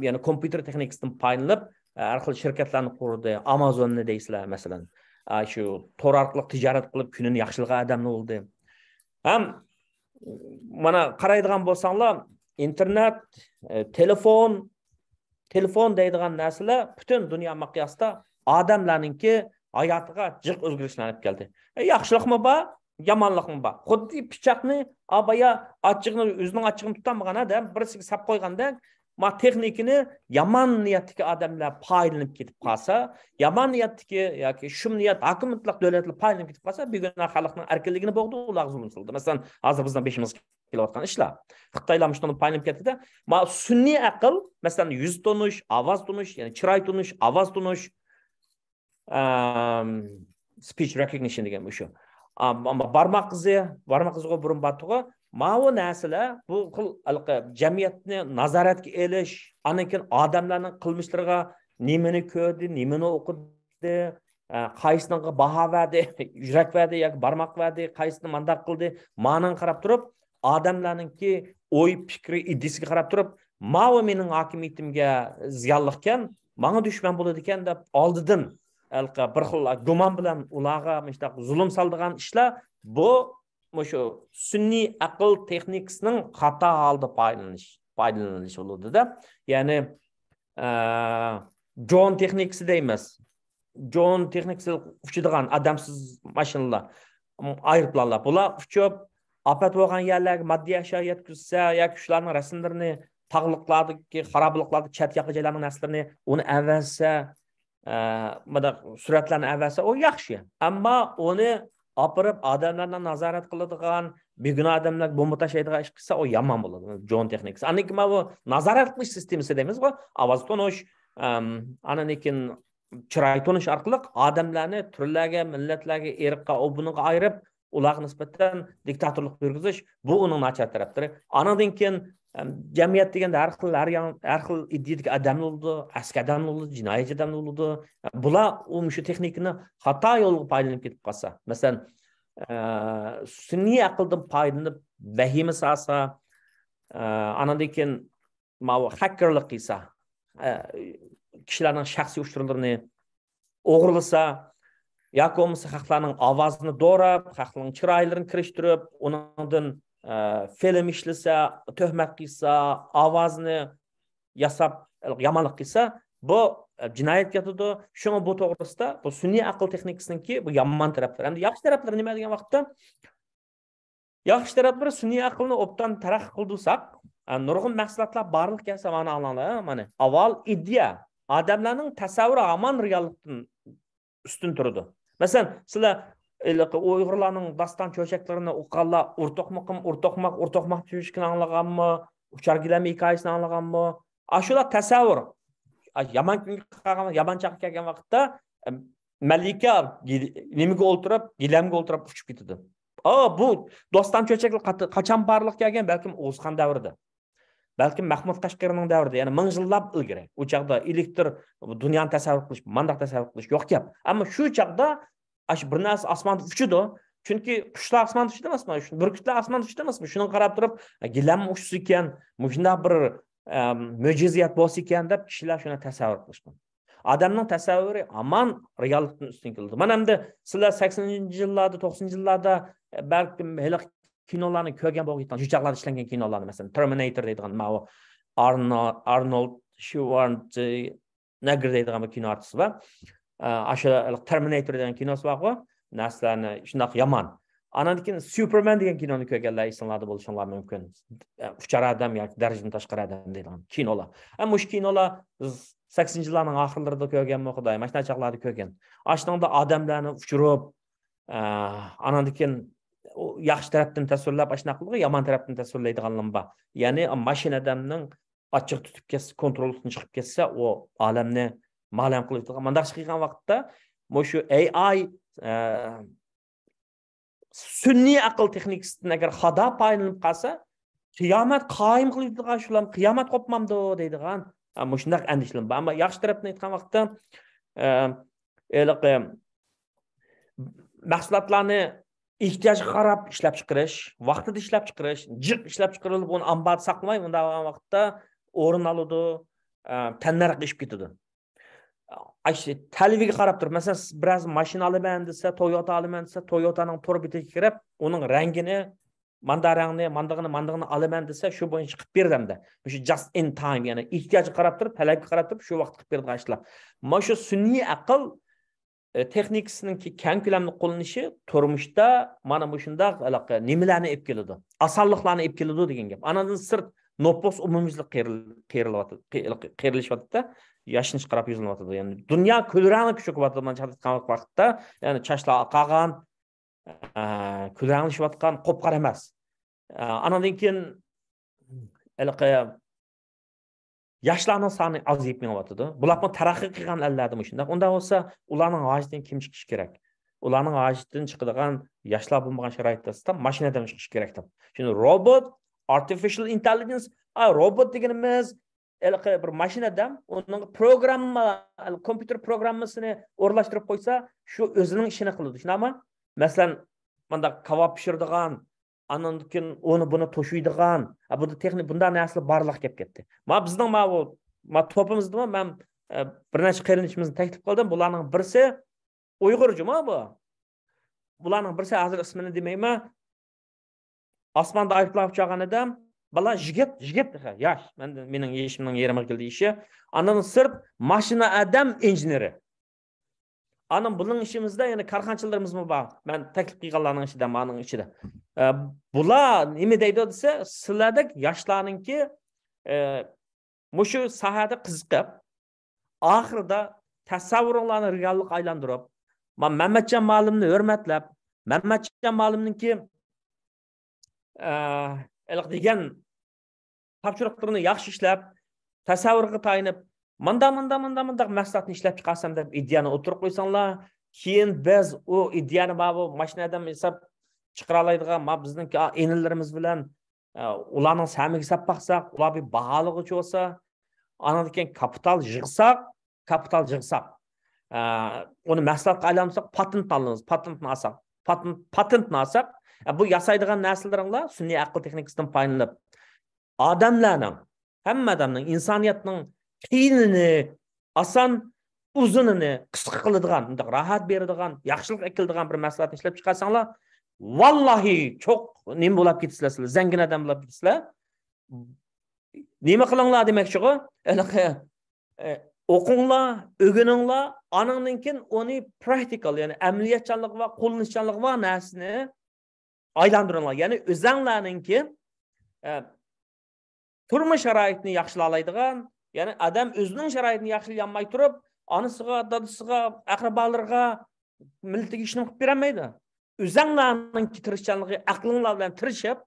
ya'ni kompyuter texnikasidan foydalanib, har xil shirkatlarni qurdi. Amazonni deysizlar, masalan. Shu tor orqali tijorat qilib kunini yaxshilagan odamlar bo'ldi. Ham mana qaraydigan bo'lsanglar, internet, telefon, telefon deydigan narsalar butun dunyo miqyosida odamlarningki hayotiga jiq o'zgarishlar olib keldi. Yaxshilikmi bor, yomonlikmi bor. Xuddi pichoqni abaya ochiqni o'zining ochiqini tutamagan odam birisiga sap qo'yganda ma texnikani yomon niyatdagi odamlar foydalanib ketib qolsa, yomon niyatdagi yoki shum niyat hokimiyatlik davlatlar foydalanib ketib qolsa, bugun xalqning erkinligini bo'g'di, ular zulm qildi. Masalan, hozir bizning beshimiz kelayotgan ishlar. Xitoylar shuni foydalanib ketdi. Ma sunniy aql, masalan, yuz tonish, ovoz tonish, ya'ni chiroy tonish, ovoz tonish, speech recognition degan bu shu. Ammo barmoq iziga burun batug'i Ma'u narsalar bu xil jamiyatni nazoratga elish, anikin odamlarning qilmishlariga nimani ko'rdi, nimani o'qidi, qaysiniga baho berdi, yurak berdi yoki barmoq berdi, qaysini mandaq qildi, ma'nan qarab turib, odamlarningki o'y, fikri, idisiga qarab turib, ma'u mening hokimiyatimga ziyonli ekan, menga dushman bo'ladi ekan deb oldidan bir xil gumon bilan ularga zulm soldigan ishlar bu şu sunniy aql texnikasining xato holda foydalanish bo'ladi-da. Ya'ni John texnikasi deymiz. John texnikasi uchidigan odamsiz mashinalar, aeroplanlar. Bular uchib afat bo'lgan yerlarga moddiy ashyo yetkazsa, yoki shularning rasmlarini, tog'liqlardagi xarobliklarda chat yoqi joylarning narslarini uni avvalsa, suratlarni avvalsa, o yaxshi. Ammo uni apırıp adamlardan nazaret kılıdığan bir gün adamlar bomba taşıydığı iş kısa o yaman bulur. John teknikası. Annekim bu nazaret kılış sistemi dediğimiz bu. Avaz tonuş, annekin çıray tonuş arkalık adamlarını türlerge, milletlerge, erikka, o bunu ayırıp ular nispeten diktatörlük yürgüzüş. Bu onun açar tarafları. Anadinkin cemiyet degende her xil iddiyatik adamlar oldu, asker adamlar oldu, cinayetçi adamlar oldu. Bula o şu teknikini hata yolu paylanıp ketip kalsa. Mesela sunniy aqldan paylanıp vahime salsa, anadayken hackerlik qilsa, kishilarning shaxsiy uyushtiruvlarini o'g'irlasa, yoki bo'lmasa xalqlarning ovozini do'rab, xalqlarning chiroylarini kirishtirib, undan film ishlasa, tuhmat qilsa, ovozini yasab, yomonlik qilsa, bu jinoyat ketadi. Shunga bu to'g'risida bu sunniy aql texnikasiniki bu yomon taraflari. Endi yaxshi taraflari nima degan vaqtda? Yaxshi taraflari sunniy aqlni obdan taraqqiy qildirsak, nurg'un mahsulotlar barliq kelsa mana anglanglar, mana avval idea, odamlarning tasavvuri aman reallikdan ustun turadi. Masalan, sizlar Uyg'urlarning daston cho'chaklarini o'qiganlar o'rtoqmoq cho'chakini anglaganmi, uchargilam hikoyasini anglaganmi? Ashular tasavvur. Yaman chaqib kelgan vaqtda malika nimaga o'ltirib, gilamga o'ltirib uchib ketdi. Bu doston cho'chaklar qachon barliq kelgan? Balkim O'zxon davrida. Balkim Mahmud Qashqariyning davrida, ya'ni 1000 yillab ilgari. O chaqda elektr dunyoni tasavvur qilish, mandaq tasavvur qilish yo'q gap. Ammo shu chaqda bir narsa osmonda uchidi. Chunki qushlar osmonda uchadi emasmi? Burgutlar osmonda uchadi emasmi? Shuni qarab turib, gilam uchsa ekan, shunday bir mo'jiziyat bo'lsa ekan deb kishilar shuni tasavvur qilishgan. Odamning tasavvuri aman reallikdan ustun keldi. Mana endi sizlar 80-yillarda, 90-yillarda balkim hali kinolarni ko'rgan bo'lgan, juchaqlarda ishlangan kinolarni, masalan, Terminator deydigan, Arnold Schwarzenegger deydigan bir kino artisti bor. Ashula Terminator degan kinosi bor, narsalarni shunday yomon. Anandikin Superman degan kinoni ko'rganlar esinglarda bo'lishinlar mumkin. Uchar odam yoki darajadan tashqari odam deydigan kinolar. Ammo shu kinolar 80-yillarning oxirlarida ko'rganmi, Xudoy, mana shunaqa chaqlarda ko'rgan. Ashunday odamlarni uchirib, anandikin yaxshi tarafdan tasvirlab, ashuna qilib, yomon tarafdan tasvirlaydiganlar bor. Ya'ni mashina odamning ochiq tutib ketsa, kontroldan chiqib ketsa, o olamni ma'lum qilib, mandaq qilgan vaqtda shu AI sunniy aql texnikasidan agar xato paylanib qolsa, qiyomat qoyim qiladigan shular qiyomat qopmamdi deydigan, ammo shunday andishlar. Ammo yaxshi tarafdan aytgan vaqtda mahsulotlarni ehtiyojga qarab ishlab chiqarish, vaqtida ishlab chiqarish, jiq ishlab chiqarilib, uni ambarda saqlamay, bunday vaqtda o'rin oladi, tanlar qilib ketadi. Televiga qarab turib, masalan, biraz mashina olaman desa, Toyota olaman desa, Toyotaning to'rbitiga kirib, uning rangini mandığını alaman dese şu boyunca qilib berdim. Şu just in time, yani ihtiyacı qarab turib, talabga qarab turib shu vaqt qilib berdi ashlar. Mana shu sun'iy aql texnikasininki keng ko'lamli qo'llanishi turmushda mana bu shundaq nimalarni olib keladi? Osonliklarni olib keladi degan gap. Anadan sirt nopos umumiylik qeyrilishyapti. Yashinish qarab yuzilyapti. Yani dunyo ko'lrangli kuchayapti mana chaqirgan vaqtda, yani chashlar oqagan, ko'lranglashayotgan, qo'pqar emas. Anadan keyin yoshlarning soni ozayib menyapti. Bularni taraqqiy qilgan allarda shunday. Unda bo'lsa, ularning hojatidan kim chiqish kerak? Ularning hojatidan chiqadigan yoshlar bo'lmagan sharoitda mashinadan chiqish kerak deb. Shuni robot, artificial intelligence, robot deganimiz bir mashinadan uning programma, kompyuter programmasini o'rlashtirib qo'ysa, shu o'zining ishini qiladi. Shunami? Masalan, manda kebab pishiradigan, andan keyin onu buni to'shiydigan, bu texnik bunday narsalar barliq kelib ketdi. Bizning topimizda men bir necha qarindoshimizni taklif qildim. Bularning birisi Uyg'urchi bu. Bularning birisi hozir ismini demayman. Osmonda ayblab chiqqan odam, bala yigit, yosh. Mening yeshimning yerimga keldi ishi. Andan sirt mashina adam injeneri. Anam bunun işimizde yani karxançılarımız mı var? Ben taklif qilganlarning ichida, mening ichida. Bular nima deydi desa, sizlardek yoshlarningki mushu sahada qiziqib, oxirida tasavvurlarni reallikka aylantirib, men Mamatjon muallimni hurmatlab, Mamatjon muallimningki degan topshiriqlarini yaxshi ishlab, tasavvurga tayinib, Manda mahsulotni ishlab chiqarsam deb ideyani o'tirib qo'ysanglar, keyin biz o ideyani bu mashinadan hisob chiqara oladigan bizningki enillarimiz bilan ularning samiga hisob baqsaq, ular bir baholig'ichi bo'lsa, anadan keyin kapital yig'sak, uni mahsulotga aylantirsak, patentni olsak, bu yasaydigan narsalarlar sun'iy aql texnikasidan foydalanib, odamlarning, hamma odamning, insoniyatning qiyinini, asan uzunini qisqa qiladigan, rahat beradigan, yaxshilik qiladigan bir mahsulotni ishlab chiqarsanglar, vallahi çok nima bo'lib ketasizlar, sizlar zangin odam bo'lib ketasizlar. Nima qilinglar demoqchi-ku? O'qinglar, o'rganinglar, anandan keyin uni praktikal, ya'ni amaliyotchanlik va qo'llanishchanlik va narsani aylantiringlar. Ya'ni o'zinglarningki turmush sharoitini yaxshilaydigan, yani adam o'zining sharoitini yaxshilamay turib, onasiga, dadasiga, aqrabolarga millatiga ishni qilib bermaydi. O'zinglarning tirishchanligi, aqlinglar bilan tirishib,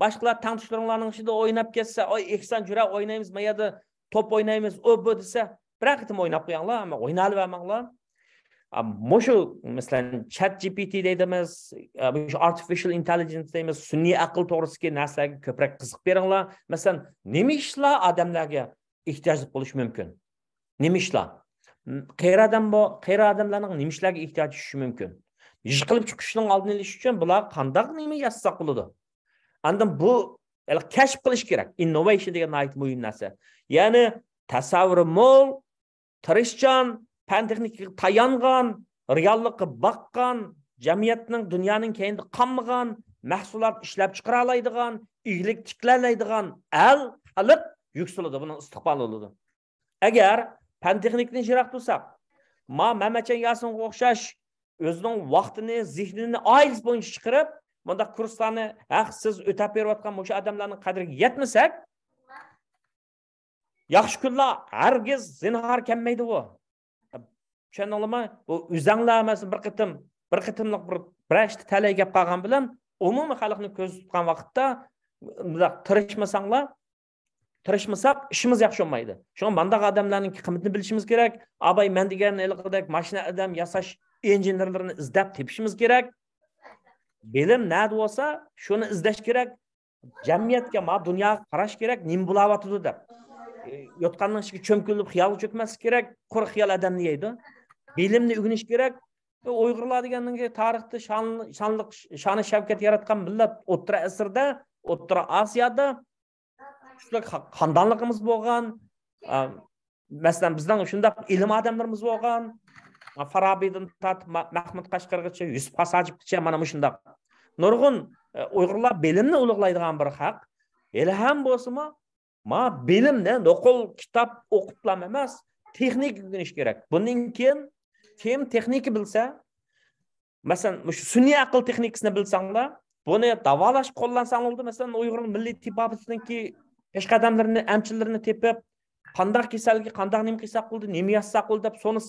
boshqalar tanishlarning ichida o'ynab ketsa, eksan jura o'ynaymiz, mayada top o'ynaymiz, bu desa, bir qitim o'ynab qo'yinglar, ammo o'ynalib olmanglar. Mushu masalan ChatGPT deydimiz, artificial intelligence deymiz, sun'iy aql to'g'risidagi narsalarga ko'proq qiziq beringlar. Masalan, nima ishlar odamlarga ehtiyoj bo'lishi mumkin? Nima ishlar? Qayri odamlarning nima ishlarga ehtiyoj tushishi mumkin? Yiqilib chiqishning oldini olish uchun bular qanday nima yasasa qiladi? Andan bu kashf qilish kerak. Innovation degan muhim narsa. Ya'ni tasavvuri mo'l, tirishchan, fan texnikaga tayangan, reallikka boqqan, jamiyatning, dunyoning keyinda qolmagan, mahsulot ishlab chiqara oladigan, ig'lik tiklalaydigan xalq yuksaladi, buni istiqbol bo'ladi. Agar fan texnikani jiroq tursak, Mamatjon Yasinga o'xshash o'zining vaqtini, zehnini oiz bo'yicha chiqarib, bunda kurslarni haqsiz o'tab berayotgan o'sha odamlarning qadriga yetmasak, yaxshi kunlar hargiz zinhor kelmaydi bu. Tushundingizmi? Bu o'zinglar emas, bir qitimliq bir ishni talay gap qolgan bilan umumiy xalqni ko'z tutgan vaqtda tirishmasak ishimiz yaxshi bo'lmaydi. Shunga mandaq odamlarning qiymatini bilishimiz kerak. Abay men degan ilqidek mashina odam yasash injenerlarini izlab tepishimiz kerak. Bilim nima bo'lsa, shuni izlash kerak. Jamiyatga, dunyoga qarash kerak, nima bo'layotdi deb. Yotqanning ichiga cho'mkilib xiyol cho'kmaslik kerak. Quruq xiyol odamni yeydi. Bilimni o'rganish kerak. Uyg'urlar deganning tarixda sha'ni shavkat yaratgan millat o'rta asrda, o'rta Osiyoda shular xonadonligimiz bo'lgan. Masalan, bizning shunday ilm odamlarimiz bo'lgan. Farabiydan tortib Mahmud Qashqargacha, Yusuf Hasajibgacha mana shunday nurg'un Uyg'urlar bilimni ulug'laydigan bir haq. Hali ham bo'lsa-mu, ma bilimni o'qil kitob o'qiblam emas, texnik o'rganish kerak. Bundan keyin kim texnika bilsa, masalan, shu sun'iy aql texnikasini bilsanglar, buni davolash qo'llansanglar bo'ldi. Masalan, Uyg'ur milliy tibbiyotidagi peshqadamlarini, amchillarini tepib, qanday kasalga qanday nima qilsa bo'ldi, nima yassa bo'ldi deb soni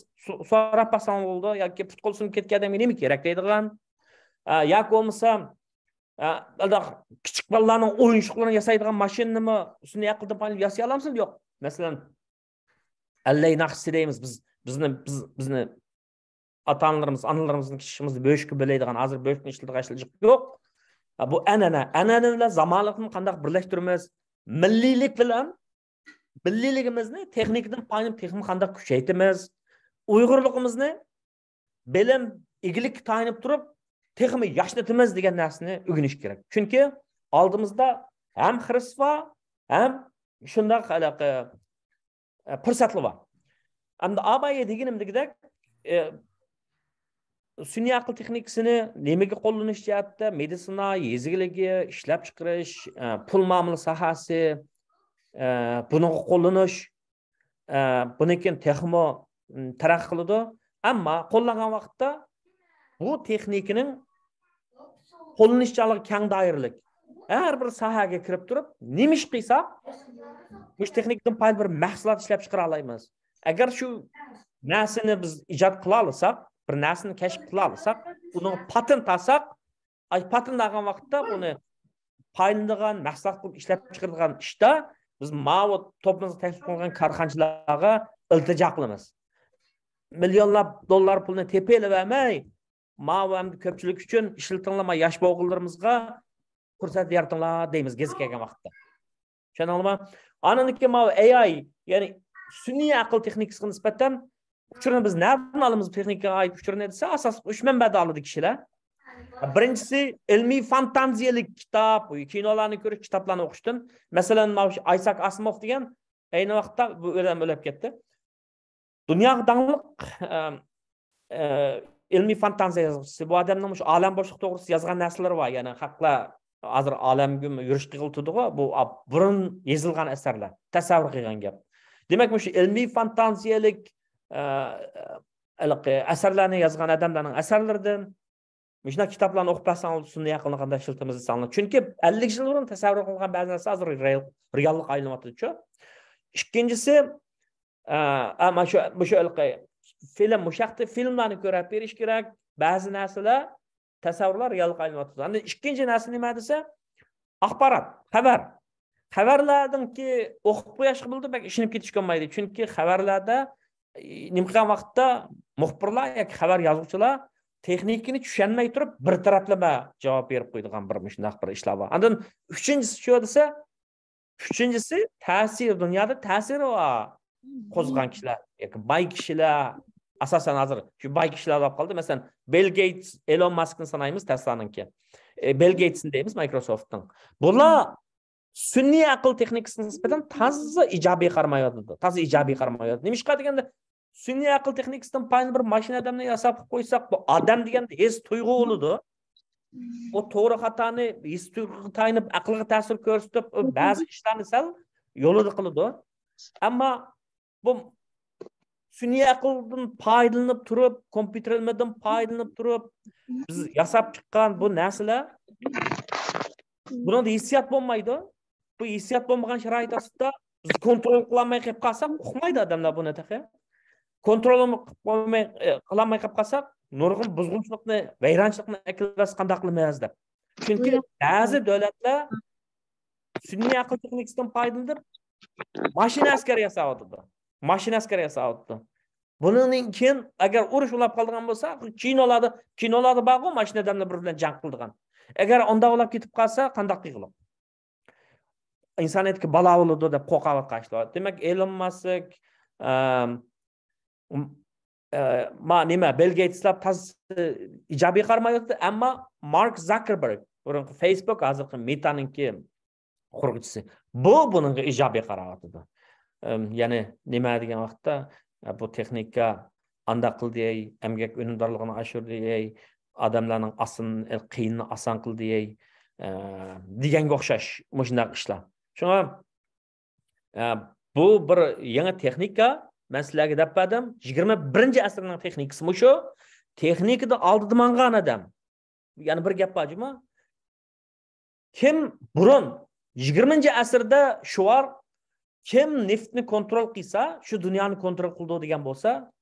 so'rab pasang bo'ldi yoki putqol sinib ketgan odamga nima kerak deydigan. Yoki bo'lmasa kichik bolalarning o'yinchoqlarini yasaydigan mashinani sun'iy aqldan foydalanib yasay olamsiz? Yo'q. Masalan, allay naqshi deymiz bizni ota-onalarimiz, analarimizni kishimizni bo'shki biladigan, hozir bo'shkni ishlatib yo'q. Bu an'ana bilan zamonlikni qanday birlashtiramiz? Milliylik bilan milliyligimizni texnikadan foydalanib texnikani qanday kuchaytiramiz? Uyg'urligimizni bilim, igilik tayinib turib, texmi yaşlatımız degan narsani o'rganish kerak. Chunki oldimizda ham xiris bor, ham shunday fursatlar bor. Endi abaya deganimdagidek sun'iy aql texnikasini nimaga qo'llanish jihatda meditsina, yezigiligi, ishlab chiqarish, pul muomala sohasi, buni qo'llanish, bunikin texmo taraqqiy qiladi. Ammo qo'llangan vaqtda bu texnikaning qo'llanishchaligi keng doiralik. Har bir sohaga kirib turib, nima ish qilsak, bu texnikadan foydalanib bir mahsulot ishlab chiqara olamiz. Agar shu narsani biz ijod qila olsak, bir narsani kashf qila olsak, uni patent olsak, patent olgan vaqtda uni foydalanadigan mahsulot qilib ishlab chiqaradigan ishda biz ma'lum to'pimizga taklif qilgan korxonachilarga iltijo qilamiz. Millionlab dollar pulni tepelab olmay, ma'lum ko'pchilik uchun ishlatinglar yosh o'g'illarimizga fursat yaratinglar deymiz gezi kelgan vaqtda. Tushunarlimi? Ananiki AI, ya'ni sun'iy aql texnikasiga nisbatan uchurni biz nereden alamiz texnikaga oid uchurni desa, asosiy uch manbada oladi kishilar. Birinchisi ilmiy fantaziyalik kitob, kinolarni ko'rish, kitoblarni o'qishdan. Masalan, Isaac Asimov degan ayni vaqtda bu o'lim o'lib ketdi. Dunyoga dangliq ilmiy fantaziya yozuvchisi. Bu odamning shu olam boshliq to'g'risida yozgan narsalari bor. Ya'ni haqlar hozir olamga yurish qildi-ku, bu burun yozilgan asarlar, tasavvur qilgan gap. Demak, shu ilmiy fantaziyalik asarlarni yozgan odamlarning asarlaridan Müşna kitaplarını o'qib baxsangiz, sun'iy aqlni qanday ishlatamiz desangiz. Chunki 50 yil burun tasavvur qilgan ba'zi narsa hozir reallik aylanmoqda. Ikkinchisi, ama shu film, mushaqti filmlarni ko'rib berish kerak. Ba'zi narsalar tasavvurlar reallik aylanmoqda. Endi ikkinchi narsa nima desa, axborot, xabar. Xabarlardanki o'qib qo'yish bo'ldi, bak ishinib ketishga olmaydi. Chunki xabarlarda nima qilgan vaqtda muxbirlar yoki xabar yozuvchilar texnikini tushunmay turib bir taraflama javob berib qo'ydigan bir shunday bir ishlar bor. Undan uchinchisi shu desa, uchinchisi ta'sir, dunyoda ta'siri bor qo'zg'agan kishilar yoki boy kishilar, asosan hozir shu boy kishilar olib qoldi. Masalan, Bill Gates, Elon Musk'ni sanaymiz, Tesla'ningki. Bill Gates'ni deymiz, Microsoft'ning. Bular sun'iy aql texnikasiga nisbatan toza ijobiy qaramayotdi. Toza ijobiy qaramayotdi. Nima deganda sun'iy aql texnikasidan payni bir mashina odamni yasab qo'ysak, bu odam deganda his tuyg'u bo'ladi. O to'g'ri xatoni his tuyg'uga tayinib, aqlga ta'sir ko'rsatib, ba'zi ishlarni sal yo'lida qiladi. Ammo bu sun'iy aqldan foydalanib turib, kompyuter ilmidan foydalanib turib, biz yasab chiqqan bu narsalar bunda hissiyot bo'lmaydi. Bu hissiyot bo'lmagan sharoit ostida biz kontrol qilolmay qolib qolsak, uqmaydi odamlar buni taqa. Kontrol qilmay qolib qolsak, nurg'un buzg'unchilikni, vayronchilikni akilasi qanday qilmaymiz deb. Chunki ba'zi davlatlar sun'iy aql texnikasidan foydalanib mashina askari yasayapti. Mashina askari yasayapti. Bundan keyin agar urush ulab qolgan bo'lsa, kinolarda bor-ku mashina odamlar bir bilan jang qildigan. Agar unda ulab ketib qolsa, qanday qilib? İnsaniyatga balo bo'ladi deb qo'rqib qolishlar. Demak, Elon Musk nima Bill Gateslar ijobiy qaramayapti, ammo Mark Zuckerberg, Facebook hozirgi Meta'ningki quruvchisi, buningga ijobiy qarayapti. Ya'ni nima degan vaqtda bu texnika anda qildi, emgak unumdorligini oshirdi, odamlarning qiyinni oson qildi, deganga o'xshash shunday ishlar. Shunga bu bir yangi texnika. Men sizlarga deb berdim, 21-asrning texnikasi shu. Texnikada oldida mangan odam. Ya'ni bir gap bormi? Kim burun 20-asrda shu var, kim neftni kontrol qilsa, shu dunyoni kontrol qildi degan bo'lsa,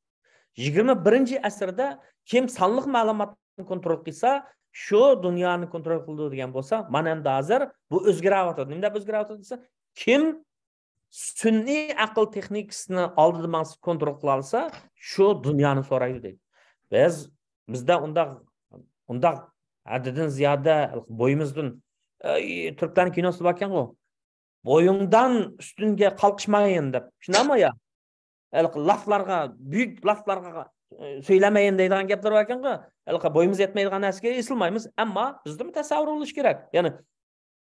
21-asrda kim sonliq ma'lumotni kontrol qilsa, shu dunyoni kontrol qildi degan bo'lsa, mana endi hozir bu o'zgaryapti. Nima deb o'zgaryapti desa, kim sun'iy aql texnikasini oldida kontrol qila olsa, shu dunyoni so'raydi deydi. Bizda unda haddidan ziyoda bo'yimizdan Türklerin kinosi bakkan o. Boyundan üstünge kalkışmayın deb. Şunama ya. Laflarga, büyük laflarga söylemeyin deydigan gaplar bakkan o. Boyumuz yetmeydigan narsaga esilmaymiz, ammo bizda tasavvur bo'lish kerak. Ya'ni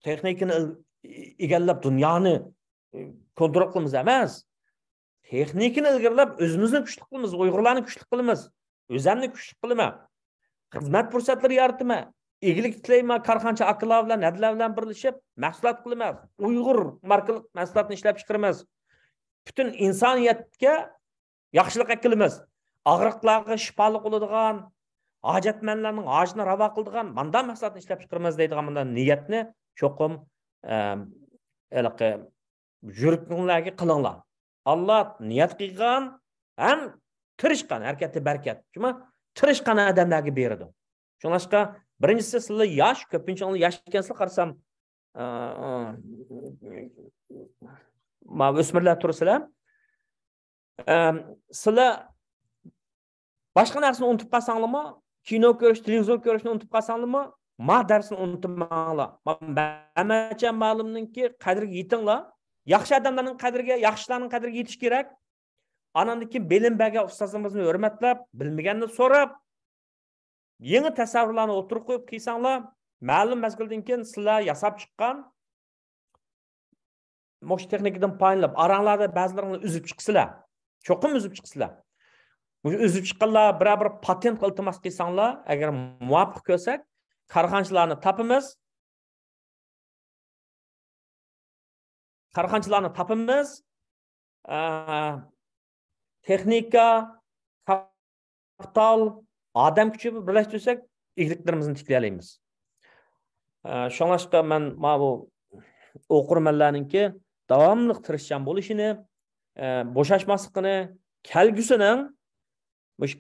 texnikani egallab dunyoni kontrol qilamiz emas. Texnikani ilgirlab o'zimizni kuchli qilamiz, Uyg'urlarni kuchli qilamiz, o'zimni kuchli qilamiz. Xizmat fursatlari yaratma. İlgilik tilayman karxancha akıllar bilan, nadlar bilan birlashib mahsulot qilamiz. Uyg'ur markalik mahsulotni ishlab chiqaramiz. Bütün insoniyatga yaxshilik qilamiz. Og'riqlarga shifoli bo'ladigan, hojatmanlarning hojini ravo qiladigan mandan mahsulotni ishlab chiqaramiz deydigan bundan niyatni cho'qim yurtinglarga qilinglar. Alloh niyat qilgan ham tirishgan harakatda barakat. Shuma tirishgan odamlarga beradi. Shunlashqa birincisi sizlar yosh, ko'pincha yosh ekansizlar qarasam, o'smirlar tursizlar. Sizlar boshqa narsani unutib qolsanglarmi, kino ko'rish, televizor ko'rishni unutib qolsanglarmi, darsni unutmanglar. Hammacha ma'lumninki qadriga yetinglar. Yaxshi odamlarning qadriga, yaxshilarning qadriga yetish kerak. Anandan keyin bilinmagan ustozlarimizni hurmatlab, bilmaganni so'rab, yangi tasavvurlarni o'tirib qo'yib qilsanglar, ma'lum mazgildan keyin sizlar yasab chiqqan mosh texnikadan foydalanib, aranglarda ba'zilarini uzib chiqsizlar. Cho'qim uzib chiqsizlar. Bu uzib chiqqanlar bir patent iltimos qilsanglar, agar muvaffaq ko'rsak, karxanchilarni topamiz. Texnika, kapital, adam kuchi birlashtirsak, egliklarimizni tiklayamiz. Shunlashqa men bu o'qirmanlarningki davomli tirishchan bo'lishini, bo'shashmasligini,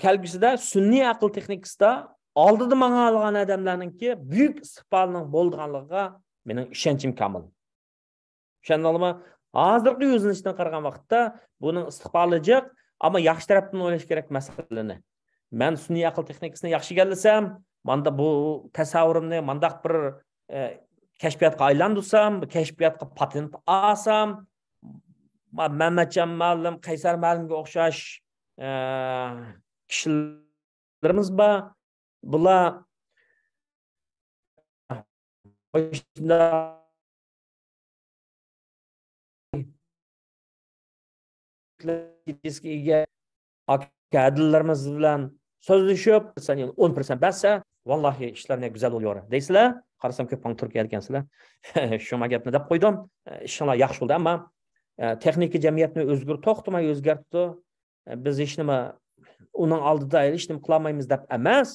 kelgusida sun'iy aql texnikasida oldida mang'algan odamlarningki buyuk istiqbolning bo'lganligiga mening ishonchim komil. O'shandaqmi hozirgi yuzinishdan qaragan vaqtda buning istiqboli jiq, ammo yaxshi tarafdan o'ylash kerak masalani. Men sun'iy aql texnikasini yaxshi egallasam, menda bu tasavvurimni mandaq bir kashfiyotga aylantirsam, kashfiyotga patent olsam, Mehmetcan Ma'lum, Qaysar Ma'lumga o'xshash kishilarimiz bor. Bular adillarimiz bilan so'zlashib, 10% bassa, vallahi ishlar ne güzel oluyor. Deysizlar, qarasam ko'p Turkiya ekansizlar. Shoma gapni deb qo'ydim. Inshaalloh yaxshi bo'ldi, ammo texnika jamiyatni to'xtamay o'zgartdi. Biz hech nima uning oldida hech nima qilmaymiz deb emas,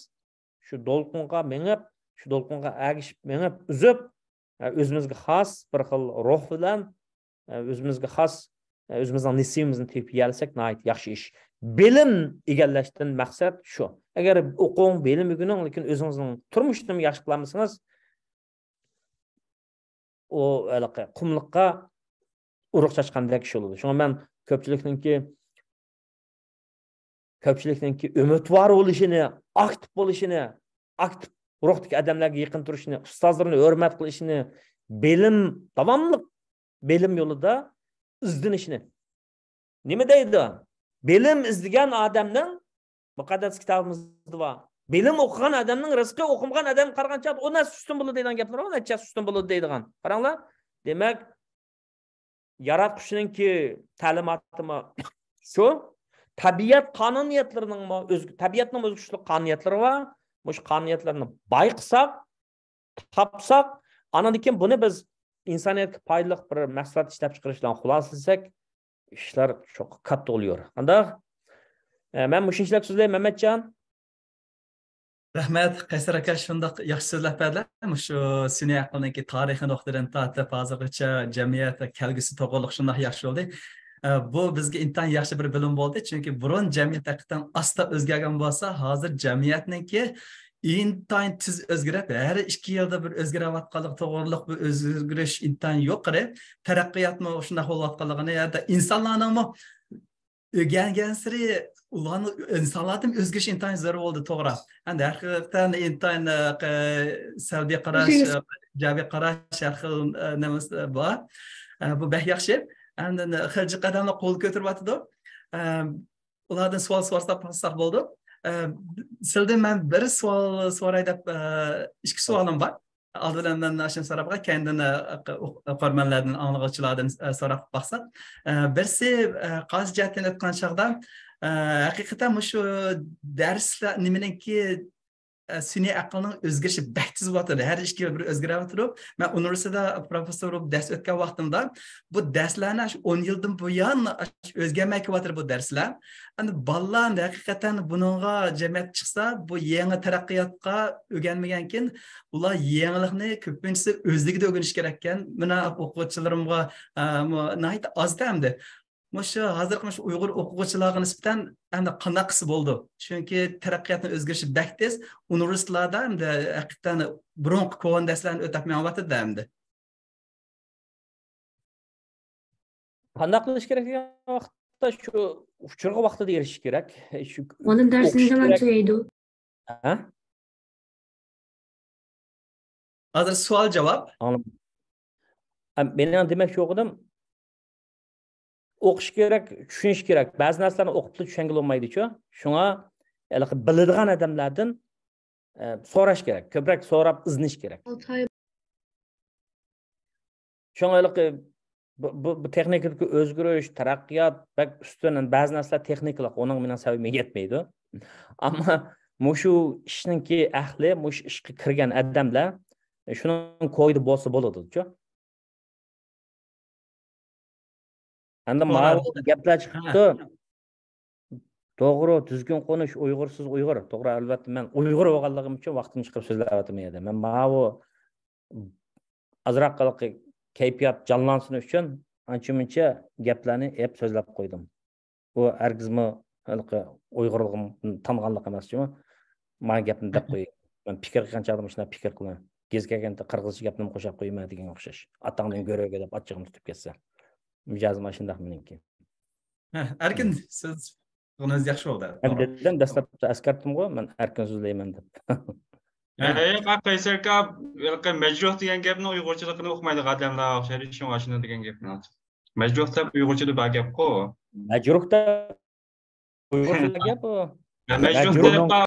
shu do'lqinga menib, shu do'lqinga agishib menib, uzib, o'zimizga xos bir xil ruh bilan, o'zimizga xos o'zimizning nisbimizni tepib yalsak, nəhayət yaxshi ish. Bilim egallashdan maqsad shu. Agar o'qing, bilim o'rganing, lekin o'zingizning turmushni yaxshi qilamisangiz, o qumliqqa uruq chachqandek ish bo'ladi. Shunga men ko'pchilikninki umidvor bo'lishini, aktiv bo'lishini, aktiv ruhdagi odamlarga yaqin turishini, ustozlarni hurmat qilishini, davomli bilim yo'lida izlanishni. Nima deydi? Bilim izlagan odamning muqaddas kitobimizda bor. Bilim o'qigan odamning rizqi o'qimagan odam qarg'ancha ona ustun bo'ladi degan gaplar bor, necha ustun bo'ladi deydigan. Qaranglar, demak, yaratqushninki ta'limotimi shu, tabiat qonuniyatlarining tabiatning o'zguchli qonuniyatlari va mush qonuniyatlarni bayqsak, topsak, Andan keyin buni biz insoniyatga foydali bir mahsulot ishlab chiqarishdan xulosalasak, ishlar çok katta oluyor. Qanday? Men mushunchalik so'zlayman, Mamatjon. Rahmat, Qaysar aka shundoq yaxshi so'zlab berdilar. Shu sun'iy aqlniki tarixi nuqtadan tortib hozirgacha jamiyat kelgusi to'g'riliq shundoq yaxshi bo'ldi. Bu bizga intan yaxshi bir bilim bo'ldi, chunki burun jamiyat haqiqatan asta o'zgargan bo'lsa, hozir jamiyatniki intan tez o'zgarib, har 2 yilda bir o'zgarayotganlik to'g'riliq bir o'zgarish intan yo'q. Taraqqiyotmi shundoq bo'layotganligini yoda insonlarning o'rgangansiri ularni insonlarning o'zgarish intan zarur bo'ldi, to'g'ri. Endi haqiqatan intan salbiy qarash, ijobiy qarash har xil nima bor. Bu beh yaxshi. Endi xilji qadamni qo'l ko'taryapti. Ulardan savol so'rasa bo'ldi. Sizdan men bir savol so'ray deb 2 savolim bor. Aldıdan ben aşın sarabqa kendini qormanlardan anlıqçılardan so'rab baxsaq. Birsi qazi jihatdan o'tgan chaqda haqiqatan shu darslar nimaninki sun'iy aqlning o'zgarishi baxtsiz bo'tadi. Har 2 yil bir o'zgarib men universitetda professor bo'lib dars o'tgan vaqtimda bu darslarni 10 yildan buyon o'zgarmay kelyapti bu darslar. Endi bolalar haqiqatan buningga jamiyat chiqsa, bu yangi taraqqiyotga o'rganmagankin, ular yangilikni ko'pincha o'zligida o'rganish kerak ekan. Mana o'quvchilarimga nahayat ozdamdi. Şu hazırkmış Uygur o'quvchilarga nisbatan endi qanday qilsa bo'ldi? Chunki taraqqiyotning o'zgarishi baktiz, universitetlarda endi haqiqatan burunqi ko'van darslarni o'tapmayapti endi. Qanday qilish kerak degan vaqtda shu uchurg'i vaqtida erishish kerak. Shu onun dersini zaman söyledi. Ha? Hozir savol javob. Men demoqchi bo'ldim. O'qish kerak, tushunish kerak. Ba'zi narsalarni o'qib tushunga bo'lmaydi-ku. Shunga biladigan odamlardan so'rash kerak. Ko'proq so'rab iznish kerak. Shunga bu texnikadagi o'zgarish, taraqqiyot va ustidan ba'zi narsalar texnikalik, uning bilan savimiga yetmaydi. Ammo mushu ishninki ahli, mush ishga kirgan odamlar shuning qo'ydi bo'lsa bo'ladi-ku. Endi ma'lum gaplar chiqdi. To'g'ri, tuzgun qo'nish, Uyg'ursiz Uyg'ur. To'g'ri, albatta men Uyg'ur bo'lganligim uchun vaqtimni chiqarib so'zlayapman edi. Men ma'vu azroq kayfiyat jonlansin uchun ancha-muncha gaplarni hep so'zlab qo'ydim. Bu hargizmi Uyg'urligim tanganlik emas-ku. Men gapni deb qo'yay. Men fikr qilgancha shuna fikr qilaman. Gezgaganda qirg'izcha gapni qo'shib qo'yma degan o'xshash. Atangdan go'roga deb ochig'im tutib ketsa. Mijozim shunday meniki. Erkin siz bunuz yaxshi bo'ldi. Dedim dastlabda askartim-ku, men erkin so'zlayman deb. Qaysar aka, majruh degan gapni uyg'urchaligini o'qimaydi odamlar o'xshaydi, shunga degan gapni. Majruh deb uyg'urchada bor gap-ku. Majruhda uyg'urcha gap-ku. Majruh deb